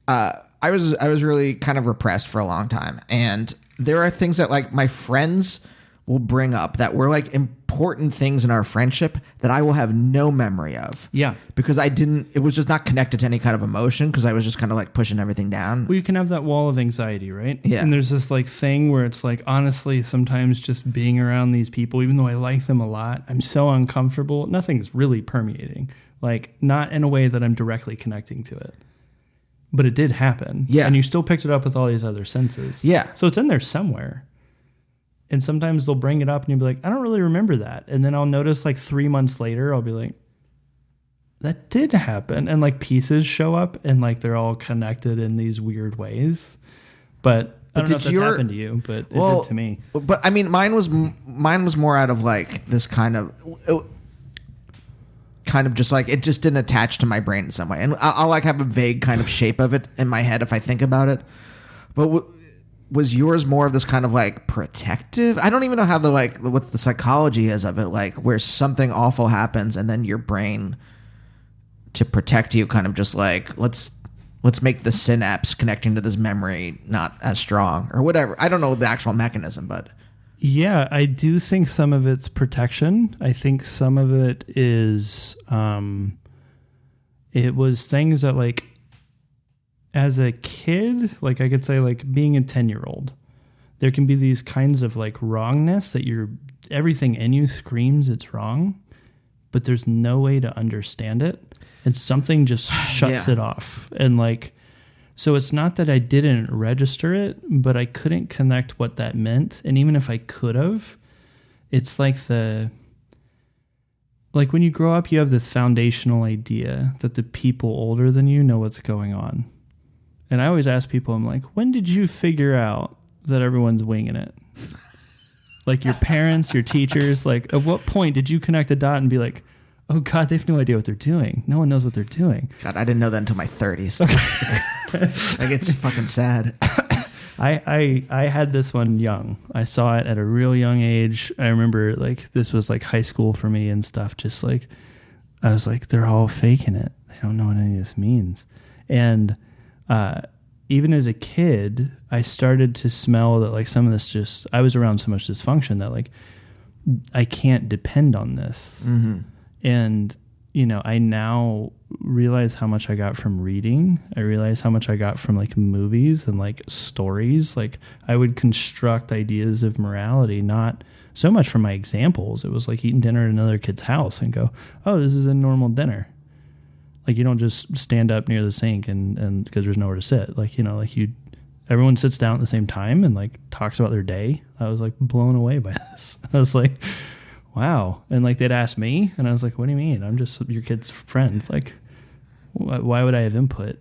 Speaker 1: I was really kind of repressed for a long time. And there are things that like my friends will bring up that were like important things in our friendship that I will have no memory of.
Speaker 2: Yeah.
Speaker 1: Because it was just not connected to any kind of emotion because I was just kind of like pushing everything down.
Speaker 2: Well, you can have that wall of anxiety, right?
Speaker 1: Yeah.
Speaker 2: And there's this like thing where it's like, honestly, sometimes just being around these people, even though I like them a lot, I'm so uncomfortable. Nothing's really permeating, like not in a way that I'm directly connecting to it. But it did happen.
Speaker 1: Yeah.
Speaker 2: And you still picked it up with all these other senses.
Speaker 1: Yeah.
Speaker 2: So it's in there somewhere. And sometimes they'll bring it up and you'll be like, I don't really remember that. And then I'll notice like 3 months later, I'll be like, that did happen. And like pieces show up and like they're all connected in these weird ways. But I don't know if that's happened to you, but it did to me.
Speaker 1: But I mean, mine was more out of like this kind of just like it just didn't attach to my brain in some way. And I'll like have a vague kind of shape of it in my head if I think about it. But was yours more of this kind of like protective? I don't even know how what the psychology is of it, like where something awful happens and then your brain, to protect you, kind of just like let's make the synapse connecting to this memory not as strong or whatever. I don't know the actual mechanism, but
Speaker 2: yeah, I do think some of it's protection. I think some of it is it was things that like as a kid, like I could say like being a 10-year-old, there can be these kinds of like wrongness that everything in you screams it's wrong, but there's no way to understand it. And something just shuts it off. And like, so it's not that I didn't register it, but I couldn't connect what that meant. And even if I could have, it's like like when you grow up, you have this foundational idea that the people older than you know what's going on. And I always ask people, I'm like, when did you figure out that everyone's winging it? Like your parents, your teachers, like at what point did you connect a dot and be like, oh God, they have no idea what they're doing. No one knows what they're doing.
Speaker 1: God, I didn't know that until my 30s. Like it's fucking sad.
Speaker 2: I had this one young. I saw it at a real young age. I remember like this was like high school for me and stuff. Just like I was like, they're all faking it. They don't know what any of this means. And even as a kid, I started to smell that like some of this I was around so much dysfunction that like I can't depend on this. Mm-hmm. And, you know, I now realize how much I got from reading. I realize how much I got from like movies and like stories. Like I would construct ideas of morality, not so much from my examples. It was like eating dinner at another kid's house and go, oh, this is a normal dinner. Like you don't just stand up near the sink and because there's nowhere to sit. Like, you know, like everyone sits down at the same time and like talks about their day. I was like blown away by this. I was like, wow. And like they'd ask me and I was like, what do you mean? I'm just your kid's friend. Like, why would I have input?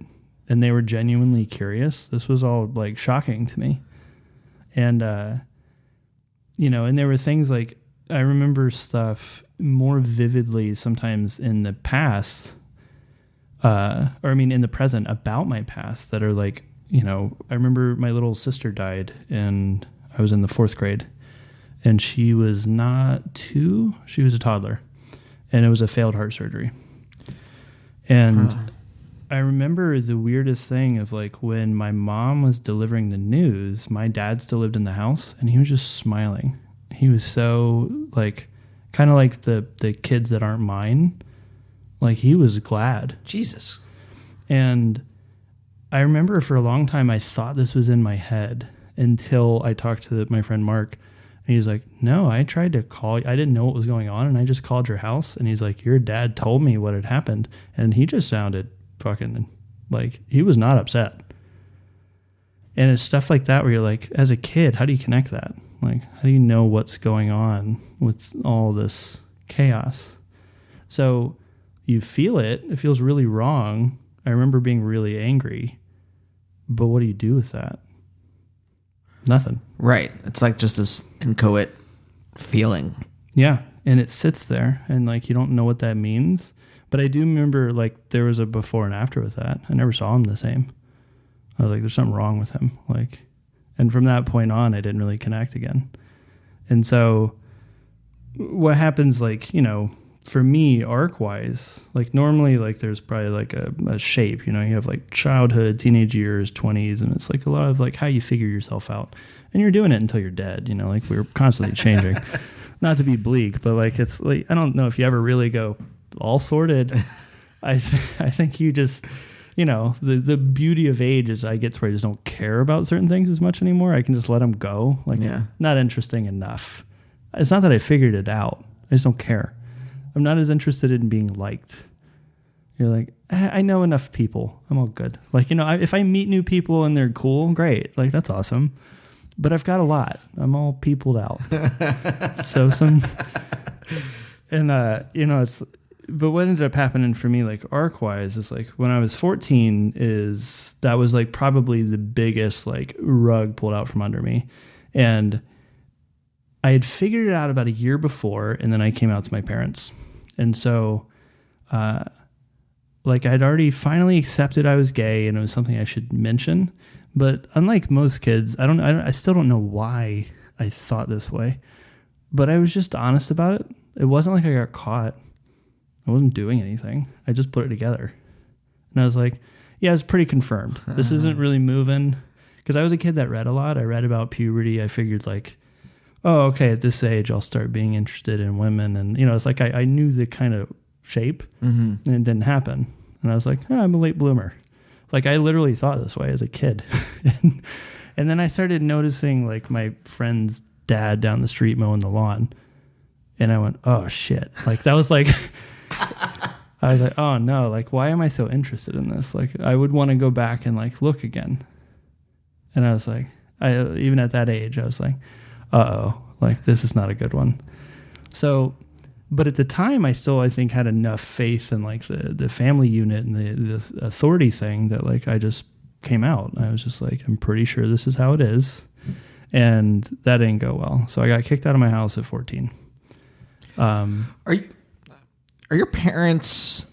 Speaker 2: And they were genuinely curious. This was all like shocking to me. And, you know, and there were things like, I remember stuff more vividly sometimes in the past, in the present about my past that are like, you know, I remember my little sister died and I was in the 4th grade and she was not 2, she was a toddler and it was a failed heart surgery. And I remember the weirdest thing of like when my mom was delivering the news, my dad still lived in the house and he was just smiling. He was so like, kind of like the kids that aren't mine. Like he was glad.
Speaker 1: Jesus.
Speaker 2: And I remember for a long time, I thought this was in my head until I talked to my friend Mark and he's like, no, I tried to call you. I didn't know what was going on. And I just called your house. And he's like, your dad told me what had happened. And he just sounded fucking like he was not upset. And it's stuff like that where you're like, as a kid, how do you connect that? Like, how do you know what's going on with all this chaos? So you feel it. It feels really wrong. I remember being really angry. But what do you do with that? Nothing.
Speaker 1: Right. It's like just this inchoate feeling.
Speaker 2: Yeah. And it sits there and like, you don't know what that means. But I do remember like there was a before and after with that. I never saw him the same. I was like, there's something wrong with him. Like, and from that point on, I didn't really connect again. And so what happens, like, you know, for me, arc-wise, like normally, like there's probably like a shape, you know, you have like childhood, teenage years, 20s, and it's like a lot of like how you figure yourself out. And you're doing it until you're dead, you know, like we're constantly changing. Not to be bleak, but like it's like, I don't know if you ever really go all sorted. I think you just, you know, the beauty of age is I get to where I just don't care about certain things as much anymore. I can just let them go. Like, not interesting enough. It's not that I figured it out. I just don't care. I'm not as interested in being liked. You're like, I know enough people. I'm all good. Like, you know, if I meet new people and they're cool, great. Like, that's awesome. But I've got a lot. I'm all peopled out. So you know, it's, but what ended up happening for me, like arc-wise, is like when I was 14 that was like probably the biggest like rug pulled out from under me. And I had figured it out about a year before, and then I came out to my parents. And so, like I'd already finally accepted I was gay, and it was something I should mention. But unlike most kids, I still don't know why I thought this way, but I was just honest about it. It wasn't like I got caught. I wasn't doing anything. I just put it together. And I was like, yeah, it's pretty confirmed. This isn't really moving. Because I was a kid that read a lot. I read about puberty. I figured like, oh, okay, at this age, I'll start being interested in women. And, you know, it's like I knew the kind of shape, and it didn't happen. And I was like, oh, I'm a late bloomer. Like, I literally thought this way as a kid. And then I started noticing, like, my friend's dad down the street mowing the lawn. And I went, oh, shit. Like, that was like, I was like, oh, no. Like, why am I so interested in this? Like, I would want to go back and, like, look again. And I was like, even at that age, I was like, uh-oh. Like, this is not a good one. So, but at the time, I think, had enough faith in, like, the family unit and the authority thing that, like, I just came out. I was just like, I'm pretty sure this is how it is. And that didn't go well. So I got kicked out of my house at 14.
Speaker 1: Are your parents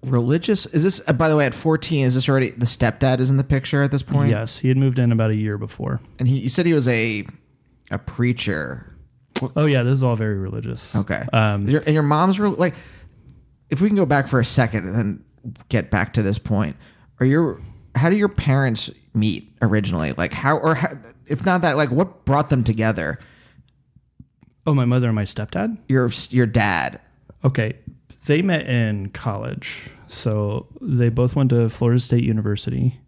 Speaker 1: religious? Is this, by the way, at 14, is this already, the stepdad is in the picture at this point?
Speaker 2: Yes. He had moved in about a year before.
Speaker 1: And you said he was a preacher.
Speaker 2: Oh yeah, this is all very religious.
Speaker 1: Okay. And your mom's like, if we can go back for a second and then get back to this point, how do your parents meet originally? Like if not that, like what brought them together?
Speaker 2: Oh, my mother and my stepdad?
Speaker 1: Your dad.
Speaker 2: Okay. They met in college. So they both went to Florida State University.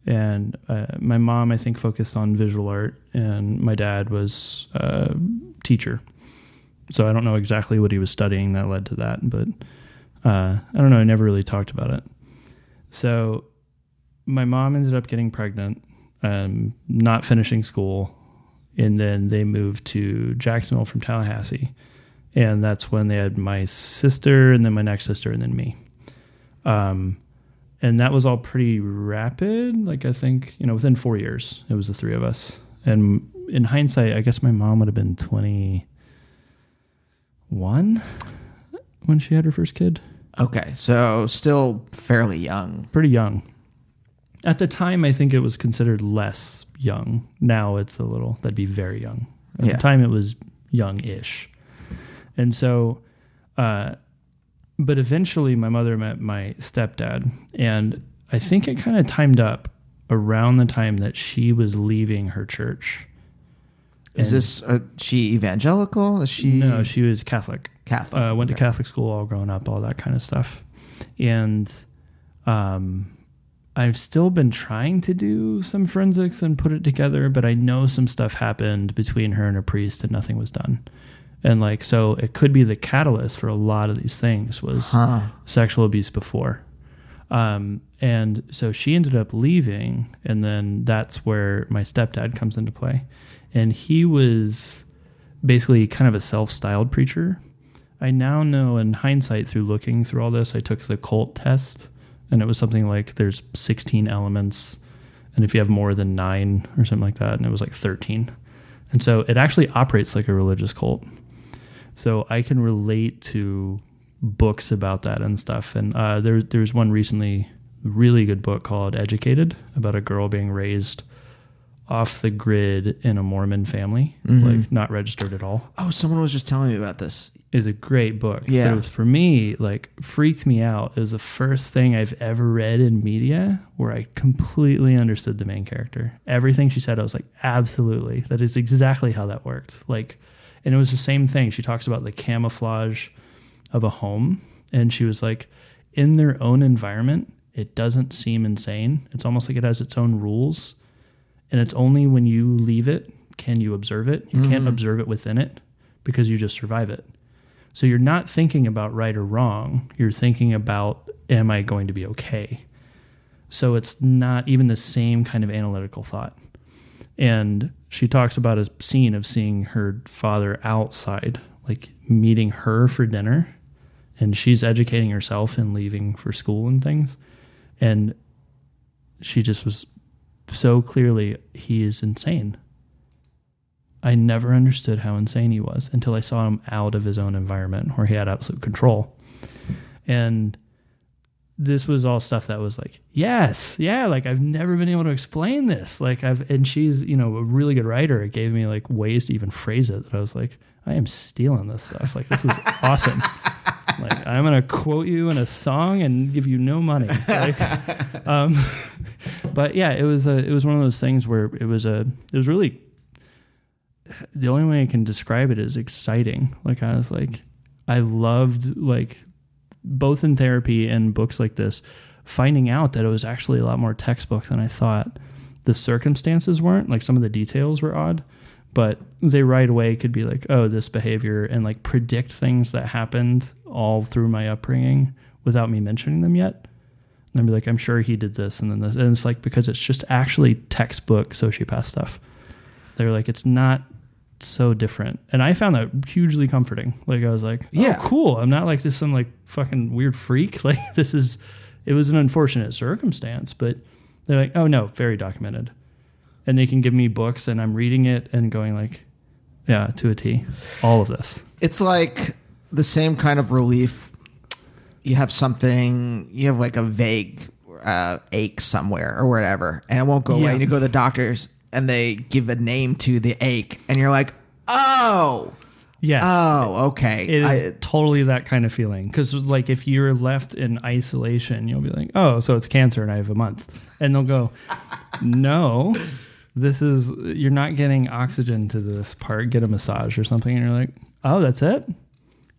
Speaker 2: And my mom, I think, focused on visual art, and my dad was a teacher. So I don't know exactly what he was studying that led to that, but I don't know. I never really talked about it. So my mom ended up getting pregnant, not finishing school, and then they moved to Jacksonville from Tallahassee. And that's when they had my sister, and then my next sister, and then me. And that was all pretty rapid. Like, I think, within 4 years, it was the three of us. And in hindsight, I guess my mom would have been 21 when she had her first kid.
Speaker 1: Okay. So still fairly young.
Speaker 2: Pretty young. At the time, I think it was considered less young. Now it's that'd be very young. At the time, it was young-ish. And so, but eventually my mother met my stepdad, and I think it kind of timed up around the time that she was leaving her church.
Speaker 1: Is this, she evangelical? Is she?
Speaker 2: No, she was Catholic.
Speaker 1: Catholic.
Speaker 2: Went to Catholic school all growing up, all that kind of stuff. And I've still been trying to do some forensics and put it together, but I know some stuff happened between her and a priest and nothing was done. And so it could be the catalyst for a lot of these things was sexual abuse before. And so she ended up leaving, and then that's where my stepdad comes into play. And he was basically kind of a self-styled preacher. I now know in hindsight through looking through all this, I took the cult test, and it was something like there's 16 elements. And if you have more than 9 or something like that, and it was like 13. And so it actually operates like a religious cult. So I can relate to books about that and stuff. And there's one recently, really good book called Educated, about a girl being raised off the grid in a Mormon family, like not registered at all.
Speaker 1: Oh, someone was just telling me about this.
Speaker 2: Is a great book.
Speaker 1: Yeah.
Speaker 2: But it was, for me, like, freaked me out. It was the first thing I've ever read in media where I completely understood the main character. Everything she said, I was like, absolutely. That is exactly how that worked. Like, and it was the same thing. She talks about the camouflage of a home. And she was like, in their own environment, it doesn't seem insane. It's almost like it has its own rules. And it's only when you leave it can you observe it. You can't observe it within it because you just survive it. So you're not thinking about right or wrong. You're thinking about, am I going to be okay? So it's not even the same kind of analytical thought. And she talks about a scene of seeing her father outside, like meeting her for dinner. And she's educating herself and leaving for school and things. And she just was so clearly, he is insane. I never understood how insane he was until I saw him out of his own environment where he had absolute control. And this was all stuff that was like, yes, yeah, like I've never been able to explain this. Like and she's, a really good writer. It gave me like ways to even phrase it that I was like, I am stealing this stuff. Like, this is awesome. Like, I'm going to quote you in a song and give you no money. Like, but yeah, it was one of those things where it was really, the only way I can describe it is exciting. Like, I was like, I loved, like, both in therapy and books like this, finding out that it was actually a lot more textbook than I thought. The circumstances weren't, like, some of the details were odd, but they right away could be like, oh, this behavior, and like predict things that happened all through my upbringing without me mentioning them yet. And I'd be like, I'm sure he did this and then this. And it's like, because it's just actually textbook sociopath stuff. They're like, it's not so different. And I found that hugely comforting. Like, I was like, oh, cool. I'm not like just some like fucking weird freak. Like, it was an unfortunate circumstance, but they're like, oh no, very documented. And they can give me books and I'm reading it and going like, yeah, to a T, all of this.
Speaker 1: It's like the same kind of relief. You have like a vague ache somewhere or whatever, and it won't go away. And you go to the doctors and they give a name to the ache and you're like, oh,
Speaker 2: yes.
Speaker 1: Oh, okay.
Speaker 2: It is totally that kind of feeling. Because like if you're left in isolation, you'll be like, oh, so it's cancer and I have a month. And they'll go, no, you're not getting oxygen to this part. Get a massage or something. And you're like, oh, that's it?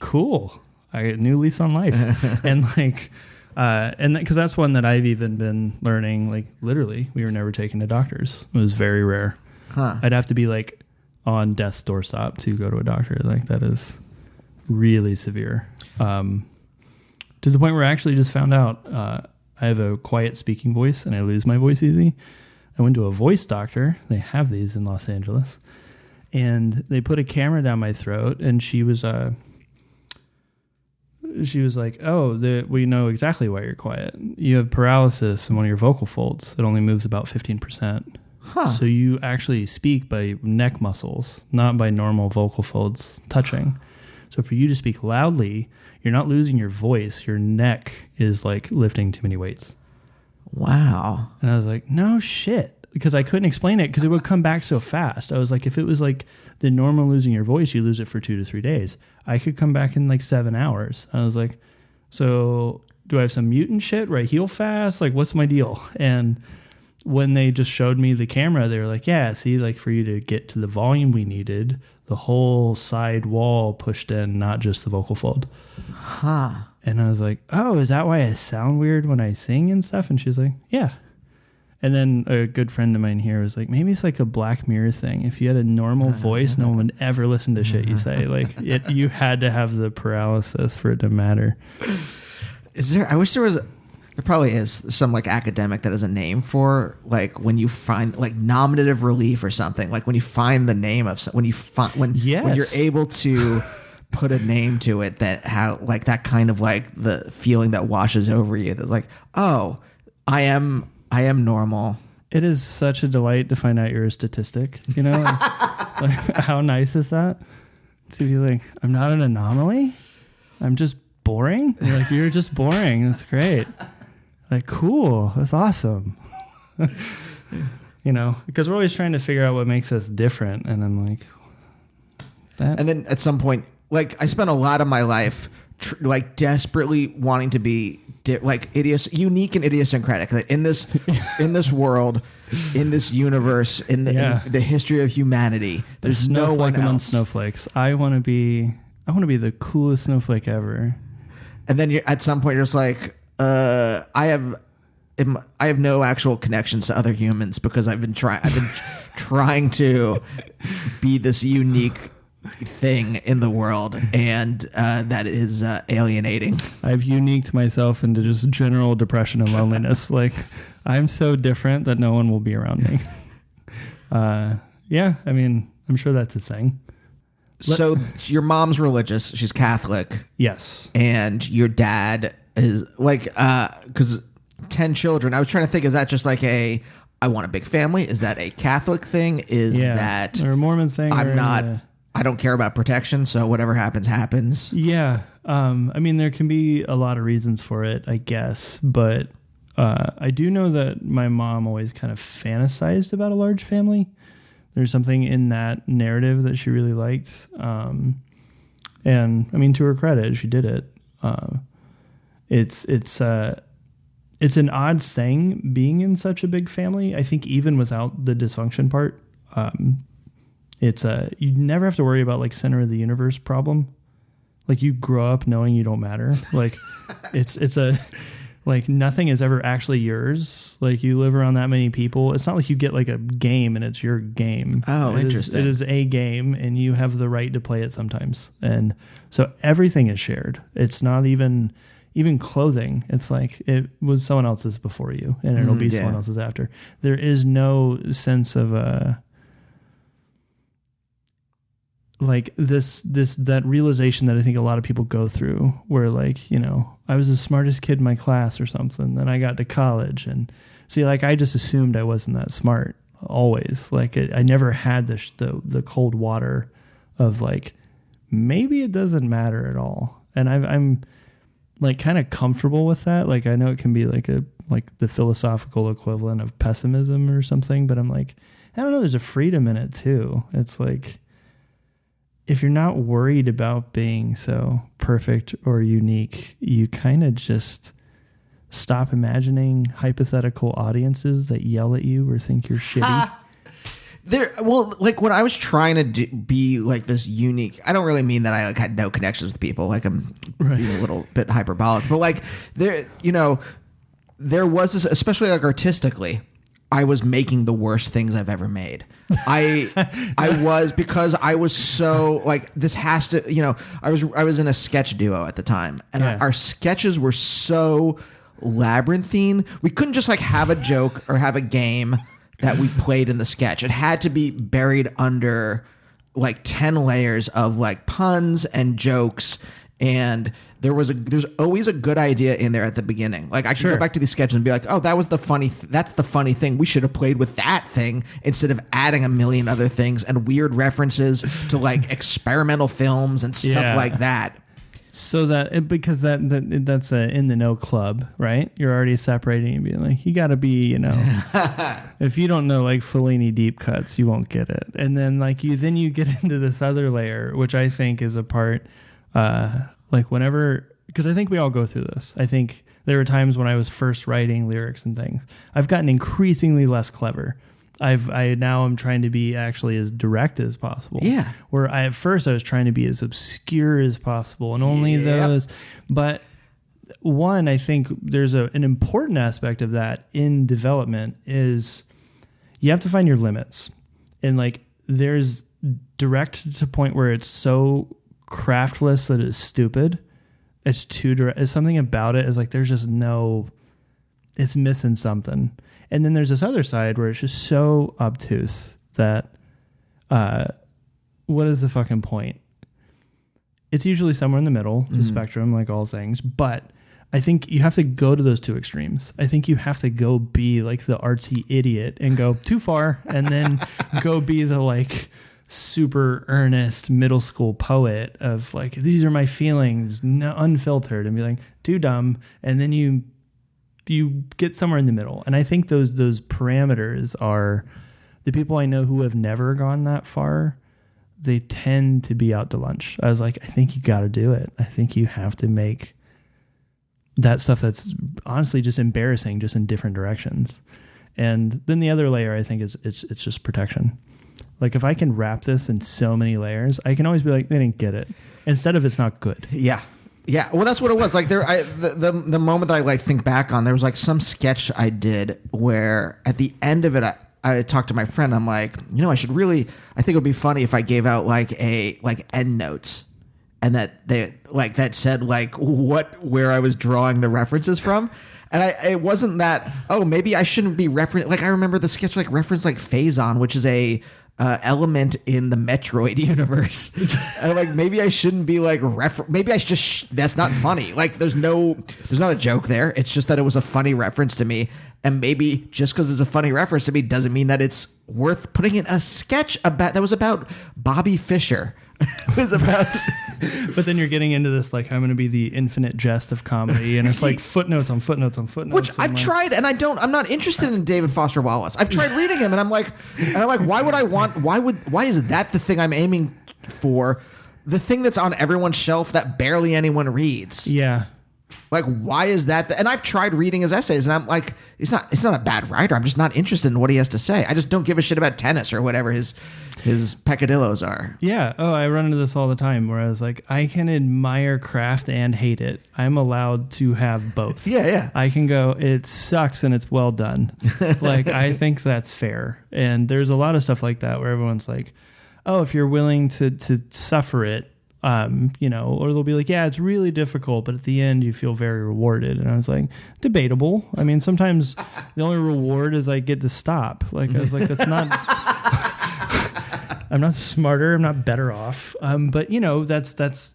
Speaker 2: Cool. I get a new lease on life. And like, because that's one that I've even been learning, like literally, we were never taken to doctors. It was very rare. I'd have to be like on death's doorstep to go to a doctor. Like, that is really severe. To the point where I actually just found out I have a quiet speaking voice and I lose my voice easy. I went to a voice doctor. They have these in Los Angeles. And they put a camera down my throat, and she was like, oh, we know exactly why you're quiet. You have paralysis in one of your vocal folds. It only moves about 15%. So you actually speak by neck muscles, not by normal vocal folds touching. So for you to speak loudly, you're not losing your voice. Your neck is like lifting too many weights.
Speaker 1: Wow.
Speaker 2: And I was like, no shit. Because I couldn't explain it because it would come back so fast. I was like, if it was like the normal losing your voice, you lose it for 2 to 3 days. I could come back in like 7 hours. I was like, so do I have some mutant shit where I heal fast? Like, what's my deal? And when they just showed me the camera, they were like, yeah, see, like for you to get to the volume we needed, the whole side wall pushed in, not just the vocal fold. And I was like, oh, is that why I sound weird when I sing and stuff? And she's like, yeah. And then a good friend of mine here was like, maybe it's like a Black Mirror thing. If you had a normal voice, no one would ever listen to shit you say. Like, you had to have the paralysis for it to matter.
Speaker 1: I wish there was, there probably is some like academic that has a name for like when you find like nominative relief or something. Like when you find the name of, when you're able to put a name to it, that how like that kind of like the feeling that washes over you. That's like, oh, I am normal.
Speaker 2: It is such a delight to find out you're a statistic, you know? Like, how nice is that? to be like, I'm not an anomaly. I'm just boring. You're like, you're just boring. That's great. Like, cool. That's awesome. You know, because we're always trying to figure out what makes us different. And I'm like, that.
Speaker 1: And then at some point, like I spent a lot of my life like desperately wanting to be unique and idiosyncratic. Like in this world, in this universe, in the history of humanity, there's no one else.
Speaker 2: Among snowflakes. I want to be the coolest snowflake ever.
Speaker 1: And then at some point you're just like, I have no actual connections to other humans because I've been trying to be this unique thing in the world, and that is alienating.
Speaker 2: I've uniqued myself into just general depression and loneliness. Like, I'm so different that no one will be around me. Yeah, I mean, I'm sure that's a thing.
Speaker 1: So your mom's religious. She's Catholic.
Speaker 2: Yes. And
Speaker 1: your dad is like, because 10 children, I was trying to think, is that just like I want a big family? Is that a Catholic thing? Is that
Speaker 2: or a Mormon thing?
Speaker 1: I don't care about protection, so whatever happens, happens.
Speaker 2: Yeah. I mean, there can be a lot of reasons for it, I guess. But I do know that my mom always kind of fantasized about a large family. There's something in that narrative that she really liked. And I mean, to her credit, she did it. It's an odd thing being in such a big family. I think even without the dysfunction part, you never have to worry about like center of the universe problem. Like you grow up knowing you don't matter. Like like nothing is ever actually yours. Like you live around that many people. It's not like you get like a game and it's your game.
Speaker 1: Oh, interesting.
Speaker 2: It is a game and you have the right to play it sometimes. And so everything is shared. It's not even clothing. It's like it was someone else's before you and it'll be someone else's after. There is no sense of like that realization that I think a lot of people go through where like, you know, I was the smartest kid in my class or something. Then I got to college and see, like, I just assumed I wasn't that smart always. Like I never had the cold water of like, maybe it doesn't matter at all. And I'm like kind of comfortable with that. Like, I know it can be like the philosophical equivalent of pessimism or something, but I'm like, I don't know, there's a freedom in it too. It's like, if you're not worried about being so perfect or unique, you kind of just stop imagining hypothetical audiences that yell at you or think you're shitty.
Speaker 1: Like when I was trying to be like this unique, I don't really mean that I like had no connections with people. Like I'm being a little bit hyperbolic, but like there was this, especially like artistically, I was making the worst things I've ever made. I was, because I was so like, this has to, I was in a sketch duo at the time, and our sketches were so labyrinthine. We couldn't just like have a joke or have a game that we played in the sketch. It had to be buried under like 10 layers of like puns and jokes. And there's always a good idea in there at the beginning. Like I can go back to these sketches and be like, oh, that was the that's the funny thing. We should have played with that thing instead of adding a million other things and weird references to like experimental films and stuff like that.
Speaker 2: So because that's a in the know club, right? You're already separating and being like, you got to be, if you don't know like Fellini deep cuts, you won't get it. And then like you get into this other layer, which I think is a part. Like whenever, because I think we all go through this. I think there were times when I was first writing lyrics and things. I've gotten increasingly less clever. I now am trying to be actually as direct as possible.
Speaker 1: Yeah.
Speaker 2: Where at first I was trying to be as obscure as possible and only those. But one, I think there's an important aspect of that in development is you have to find your limits. And like there's direct to point where it's so craftless that it's stupid. It's too direct. It's something about it is like there's just it's missing something. And then there's this other side where it's just so obtuse that what is the fucking point? It's usually somewhere in the middle, the spectrum, like all things. But I think you have to go to those two extremes. I think you have to go be like the artsy idiot and go too far, and then go be the like super earnest middle school poet of like, these are my feelings, no, unfiltered, and be like, too dumb. And then you get somewhere in the middle. And I think those parameters are the people I know who have never gone that far. They tend to be out to lunch. I was like, I think you got to do it. I think you have to make that stuff that's honestly just embarrassing, just in different directions. And then the other layer, I think, is it's just protection. Like, if I can wrap this in so many layers, I can always be like, they didn't get it. Instead of it's not good.
Speaker 1: Yeah. Yeah. Well, that's what it was. Like the moment that I like think back on, there was like some sketch I did where at the end of it, I talked to my friend. I'm like, I think it would be funny if I gave out like end notes, and that they like that said like where I was drawing the references from. And it wasn't that, maybe I shouldn't be like, I remember the sketch like reference like Phazon, which is a element in the Metroid universe. And like, maybe I shouldn't be like maybe I just that's not funny. Like there's not a joke there. It's just that it was a funny reference to me. And maybe just because it's a funny reference to me doesn't mean that it's worth putting in a sketch that was about Bobby Fischer. It was about
Speaker 2: but then you're getting into this like, I'm going to be the infinite jest of comedy, and it's like footnotes on footnotes on footnotes.
Speaker 1: Which I've tried, and I'm not interested in David Foster Wallace. I've tried reading him, and I'm like, why is that the thing I'm aiming for? The thing that's on everyone's shelf that barely anyone reads.
Speaker 2: Yeah.
Speaker 1: Like, why is that? And I've tried reading his essays, and I'm like, it's not a bad writer. I'm just not interested in what he has to say. I just don't give a shit about tennis or whatever his peccadillos are.
Speaker 2: Yeah. Oh, I run into this all the time where I was like, I can admire craft and hate it. I'm allowed to have both.
Speaker 1: Yeah.
Speaker 2: I can go, it sucks and it's well done. Like, I think that's fair. And there's a lot of stuff like that where everyone's like, oh, if you're willing to suffer it, or they'll be like, yeah, it's really difficult, but at the end you feel very rewarded. And I was like, debatable. I mean, sometimes the only reward is I get to stop. Like, I was like, that's not, I'm not smarter. I'm not better off. But that's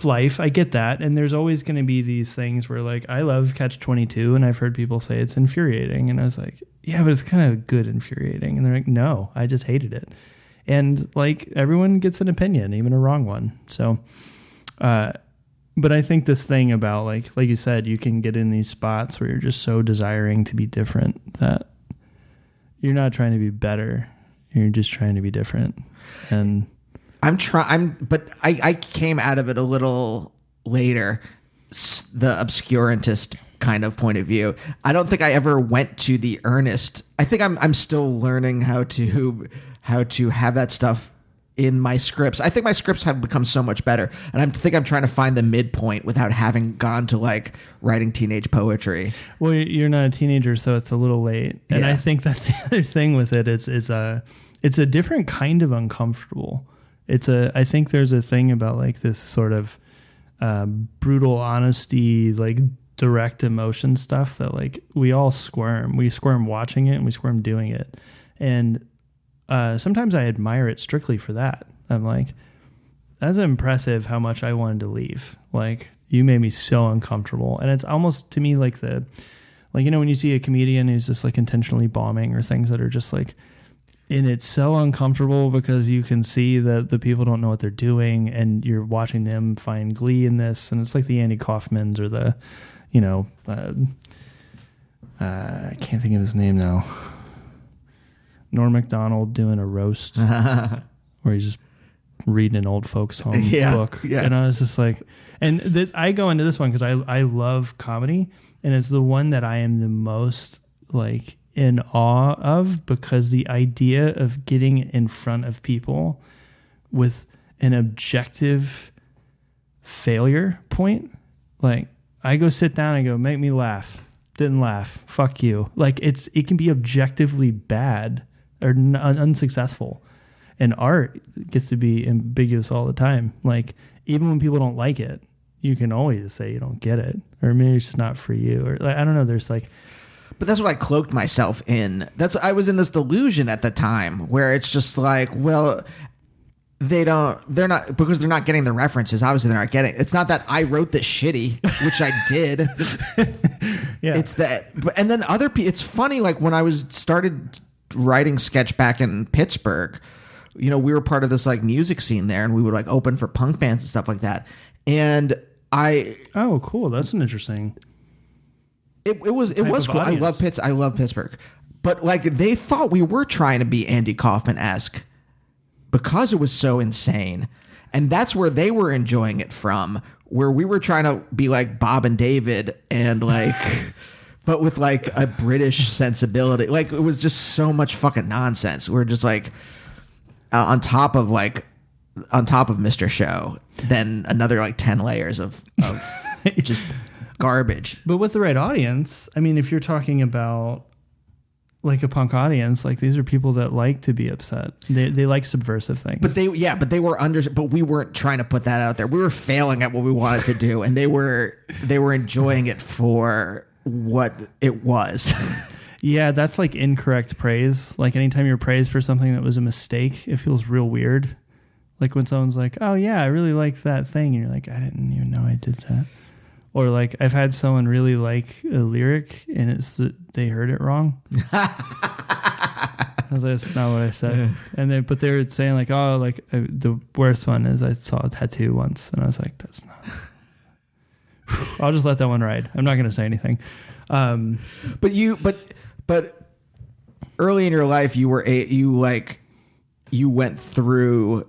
Speaker 2: life. I get that. And there's always going to be these things where like, I love Catch-22 and I've heard people say it's infuriating. And I was like, yeah, but it's kind of good infuriating. And they're like, no, I just hated it. And like, everyone gets an opinion, even a wrong one. So, but I think this thing about like you said, you can get in these spots where you're just so desiring to be different that you're not trying to be better. You're just trying to be different. And
Speaker 1: but I came out of it a little later, the obscurantist kind of point of view. I don't think I ever went to the earnest. I think I'm still learning how to have that stuff in my scripts. I think my scripts have become so much better, and I think I'm trying to find the midpoint without having gone to like writing teenage poetry.
Speaker 2: Well, you're not a teenager, so it's a little late. And yeah. I think that's the other thing with it. It's a different kind of uncomfortable. I think there's a thing about like this sort of brutal honesty, like direct emotion stuff that like we all squirm. We squirm watching it and we squirm doing it. And sometimes I admire it strictly for that. I'm like, that's impressive how much I wanted to leave. Like, you made me so uncomfortable. And it's almost to me like when you see a comedian who's just like intentionally bombing or things that are just like, and it's so uncomfortable because you can see that the people don't know what they're doing and you're watching them find glee in this. And it's like the Andy Kaufmans or the, I can't think of his name now. Norm Macdonald doing a roast where he's just reading an old folks home book. Yeah. And I was just like, and I go into this one because I love comedy, and it's the one that I am the most like in awe of, because the idea of getting in front of people with an objective failure point, like I go sit down and go, make me laugh. Didn't laugh. Fuck you. Like it can be objectively bad or unsuccessful. And art gets to be ambiguous all the time. Like, even when people don't like it, you can always say you don't get it, or maybe it's just not for you, or like, I don't know. There's like,
Speaker 1: but that's what I cloaked myself in. I was in this delusion at the time where it's just like, well, they're not, because they're not getting the references. Obviously they're not getting, it's not that I wrote this shitty, which I did.
Speaker 2: Yeah.
Speaker 1: It's that, and then other people, it's funny. Like when I started writing sketch back in Pittsburgh, we were part of this like music scene there, and we would like open for punk bands and stuff like that. And
Speaker 2: oh, cool. That's an interesting.
Speaker 1: It was cool.
Speaker 2: Audience.
Speaker 1: I love Pittsburgh, but like they thought we were trying to be Andy Kaufman-esque because it was so insane, and that's where they were enjoying it from. Where we were trying to be like Bob and David and like, but with like a British sensibility. Like it was just so much fucking nonsense. We're just like on top of Mr. Show, then another like 10 layers of just garbage.
Speaker 2: But with the right audience, I mean, if you're talking about like a punk audience, like these are people that like to be upset. They like subversive things.
Speaker 1: But they were but we weren't trying to put that out there. We were failing at what we wanted to do, and they were enjoying it for what it was.
Speaker 2: Yeah, that's like incorrect praise. Like anytime you're praised for something that was a mistake, it feels real weird. Like when someone's like, "Oh yeah, I really like that thing," and you're like, "I didn't even know I did that." Or like I've had someone really like a lyric and it's they heard it wrong. I was like, that's not what I said. And but they were saying like, oh, like the worst one is I saw a tattoo once, and I was like, that's not. I'll just let that one ride. I'm not going to say anything.
Speaker 1: But early in your life, you went through.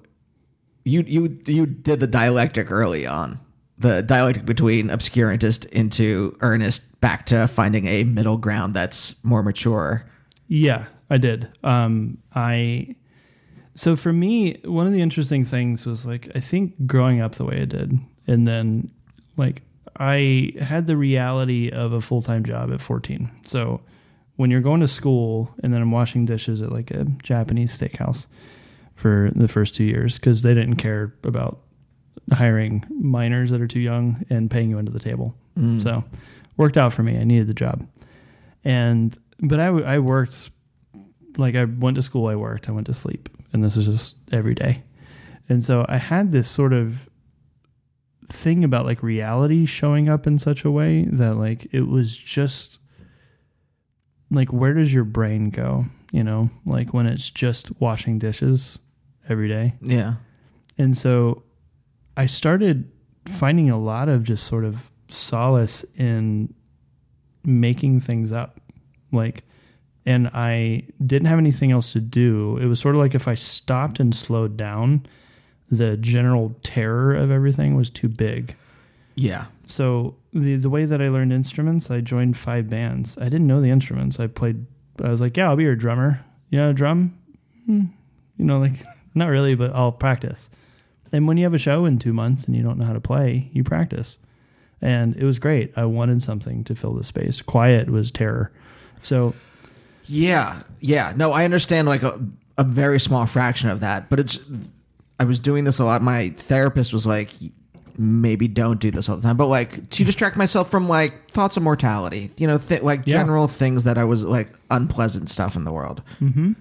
Speaker 1: You did the dialectic early on. The dialectic between obscurantist into earnest, back to finding a middle ground that's more mature.
Speaker 2: Yeah, I did. So for me, one of the interesting things was like, I think growing up the way I did, and then like I had the reality of a full-time job at 14. So when you're going to school and then I'm washing dishes at like a Japanese steakhouse for the first 2 years, because they didn't care about hiring minors that are too young and paying you under the table. So worked out for me. I needed the job. But I worked, like I went to school, I worked, I went to sleep, and this is just every day. And so I had this sort of thing about like reality showing up in such a way that like, it was just like, where does your brain go? Like when it's just washing dishes every day.
Speaker 1: Yeah.
Speaker 2: And so I started finding a lot of just sort of solace in making things up. And I didn't have anything else to do. It was sort of like if I stopped and slowed down, the general terror of everything was too big.
Speaker 1: Yeah. So
Speaker 2: the way that I learned instruments, I joined 5 bands. I didn't know the instruments. I was like, yeah, I'll be your drummer. You know, drum? Like not really, but I'll practice. And when you have a show in 2 months and you don't know how to play, you practice. And it was great. I wanted something to fill the space. Quiet was terror. So,
Speaker 1: yeah. No, I understand like a very small fraction of that, but I was doing this a lot. My therapist was like, maybe don't do this all the time, but like to distract myself from like thoughts of mortality, general things that I was like unpleasant stuff in the world.
Speaker 2: Mm-hmm.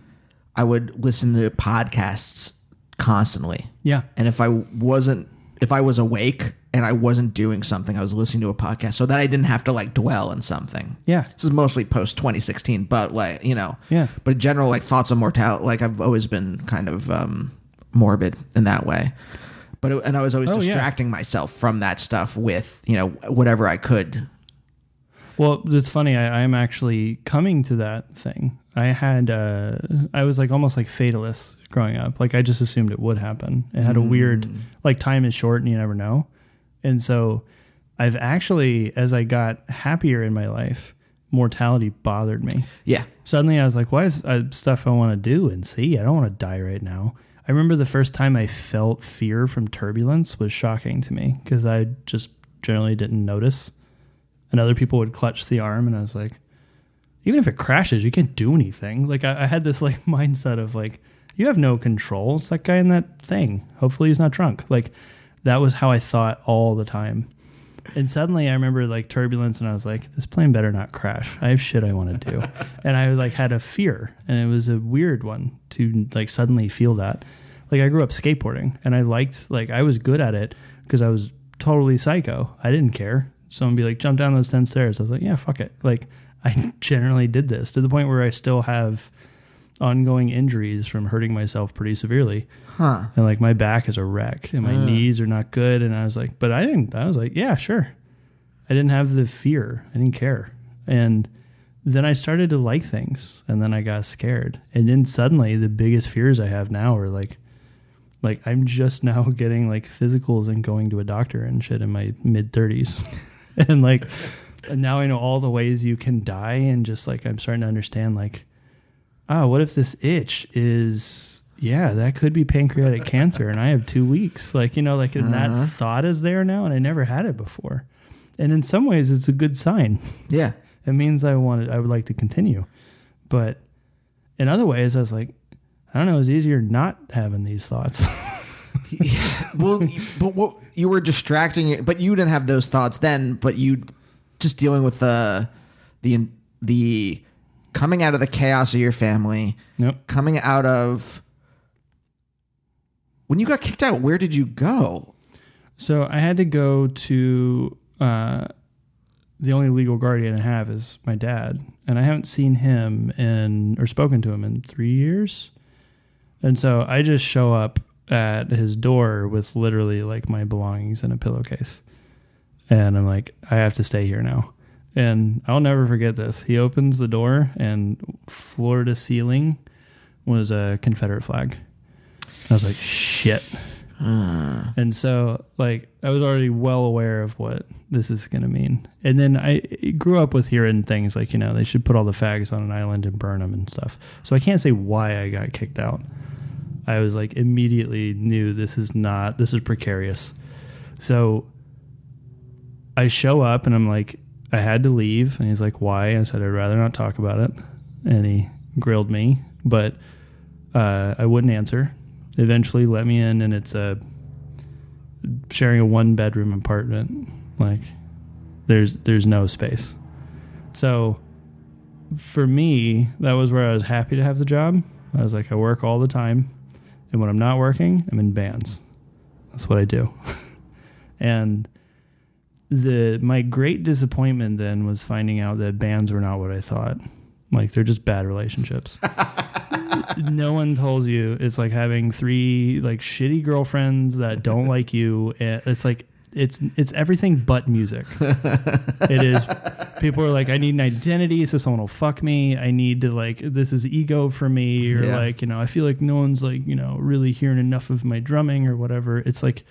Speaker 1: I would listen to podcasts constantly.
Speaker 2: Yeah.
Speaker 1: And if I was awake and I wasn't doing something, I was listening to a podcast so that I didn't have to like dwell in something.
Speaker 2: Yeah.
Speaker 1: This is mostly post 2016, but like,
Speaker 2: Yeah.
Speaker 1: But in general, like thoughts of mortality, like I've always been kind of morbid in that way. And I was always distracting myself from that stuff with, whatever I could.
Speaker 2: Well, it's funny. I'm actually coming to that thing. I was like almost like fatalist growing up. Like I just assumed it would happen. It had a weird, like time is short and you never know. And so I've actually, as I got happier in my life, mortality bothered me.
Speaker 1: Yeah.
Speaker 2: Suddenly I was like, what is stuff I want to do and see? I don't want to die right now. I remember the first time I felt fear from turbulence was shocking to me because I just generally didn't notice. And other people would clutch the arm and I was like, even if it crashes, you can't do anything. Like I had this like mindset of like, you have no control. It's that guy in that thing. Hopefully he's not drunk. Like that was how I thought all the time. And suddenly I remember like turbulence and I was like, this plane better not crash. I have shit I want to do. And I like had a fear, and it was a weird one to like suddenly feel that. Like I grew up skateboarding and I was good at it because I was totally psycho. I didn't care. Someone would be like, jump down those 10 stairs. I was like, yeah, fuck it. Like I generally did this to the point where I still have ongoing injuries from hurting myself pretty severely.
Speaker 1: Huh.
Speaker 2: And like my back is a wreck and my knees are not good. And I was like, I was like, yeah, sure. I didn't have the fear. I didn't care. And then I started to like things, and then I got scared. And then suddenly the biggest fears I have now are like I'm just now getting like physicals and going to a doctor and shit in my mid 30s. And like, and now I know all the ways you can die. And just like, I'm starting to understand like, oh, what if this itch is, that could be pancreatic cancer and I have 2 weeks. Like, and that thought is there now, and I never had it before. And in some ways it's a good sign.
Speaker 1: Yeah.
Speaker 2: It means I would like to continue. But in other ways I was like, I don't know, it's easier not having these thoughts.
Speaker 1: Well, but you were distracting it, but you didn't have those thoughts then, but you just dealing with the coming out of the chaos of your family, coming out of, when you got kicked out, where did you go?
Speaker 2: So I had to go to, the only legal guardian I have is my dad, and I haven't seen him or spoken to him in 3 years. And so I just show up at his door with literally like my belongings in a pillowcase. And I'm like, I have to stay here now. And I'll never forget this. He opens the door and floor to ceiling was a Confederate flag. I was like, shit. And so like I was already well aware of what this is going to mean. And then I grew up with hearing things like, they should put all the fags on an island and burn them and stuff. So I can't say why I got kicked out. I was like immediately knew this is precarious. So I show up and I'm like, I had to leave. And he's like, why? I said, I'd rather not talk about it. And he grilled me, but I wouldn't answer. Eventually let me in, and it's sharing a 1-bedroom apartment. Like there's no space. So for me, that was where I was happy to have the job. I was like, I work all the time. And when I'm not working, I'm in bands. That's what I do. And my great disappointment then was finding out that bands were not what I thought. Like, they're just bad relationships. No one tells you it's like having 3 like shitty girlfriends that don't like you. And it's like, it's everything but music. It is. People are like, I need an identity so someone will fuck me. I need to like, this is ego for me. Or like, I feel like no one's like, really hearing enough of my drumming or whatever. It's like,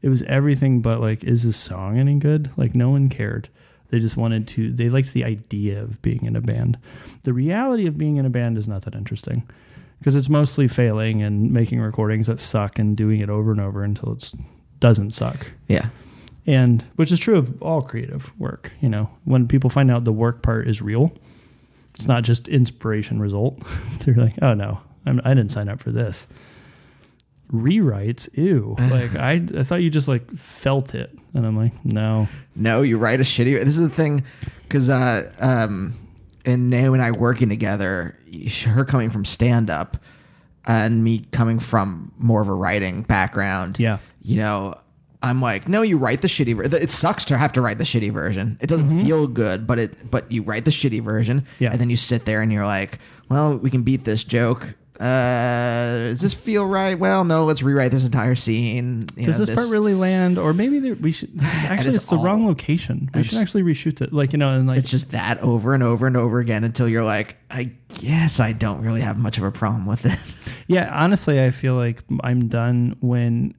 Speaker 2: it was everything but like, is this song any good? Like no one cared. They just they liked the idea of being in a band. The reality of being in a band is not that interesting because it's mostly failing and making recordings that suck and doing it over and over until it doesn't suck.
Speaker 1: Yeah.
Speaker 2: And which is true of all creative work. When people find out the work part is real, it's not just inspiration result. They're like, oh no, I didn't sign up for this. Rewrites, ew. Like I thought you just like felt it, and I'm like, no,
Speaker 1: you write a shitty. This is the thing, because and Naomi and I working together, her coming from stand up, and me coming from more of a writing background.
Speaker 2: Yeah,
Speaker 1: I'm like, no, you write the shitty version. It sucks to have to write the shitty version. It doesn't feel good, but you write the shitty version, and then you sit there and you're like, well, we can beat this joke. Does this feel right? Well, no, let's rewrite this entire scene.
Speaker 2: Does this part really land? Or maybe we should actually it's the wrong location. We should actually reshoot it. Like, and like
Speaker 1: it's just that over and over and over again until you're like, I guess I don't really have much of a problem with it.
Speaker 2: Yeah, honestly, I feel like I'm done when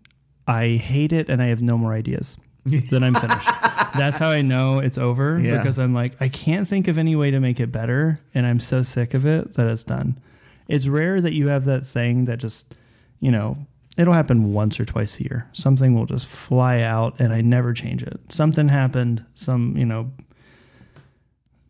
Speaker 2: I hate it and I have no more ideas. Then I'm finished. That's how I know it's over, because I'm like, I can't think of any way to make it better, and I'm so sick of it that it's done. It's rare that you have that thing that just, it'll happen once or twice a year. Something will just fly out and I never change it. Something happened,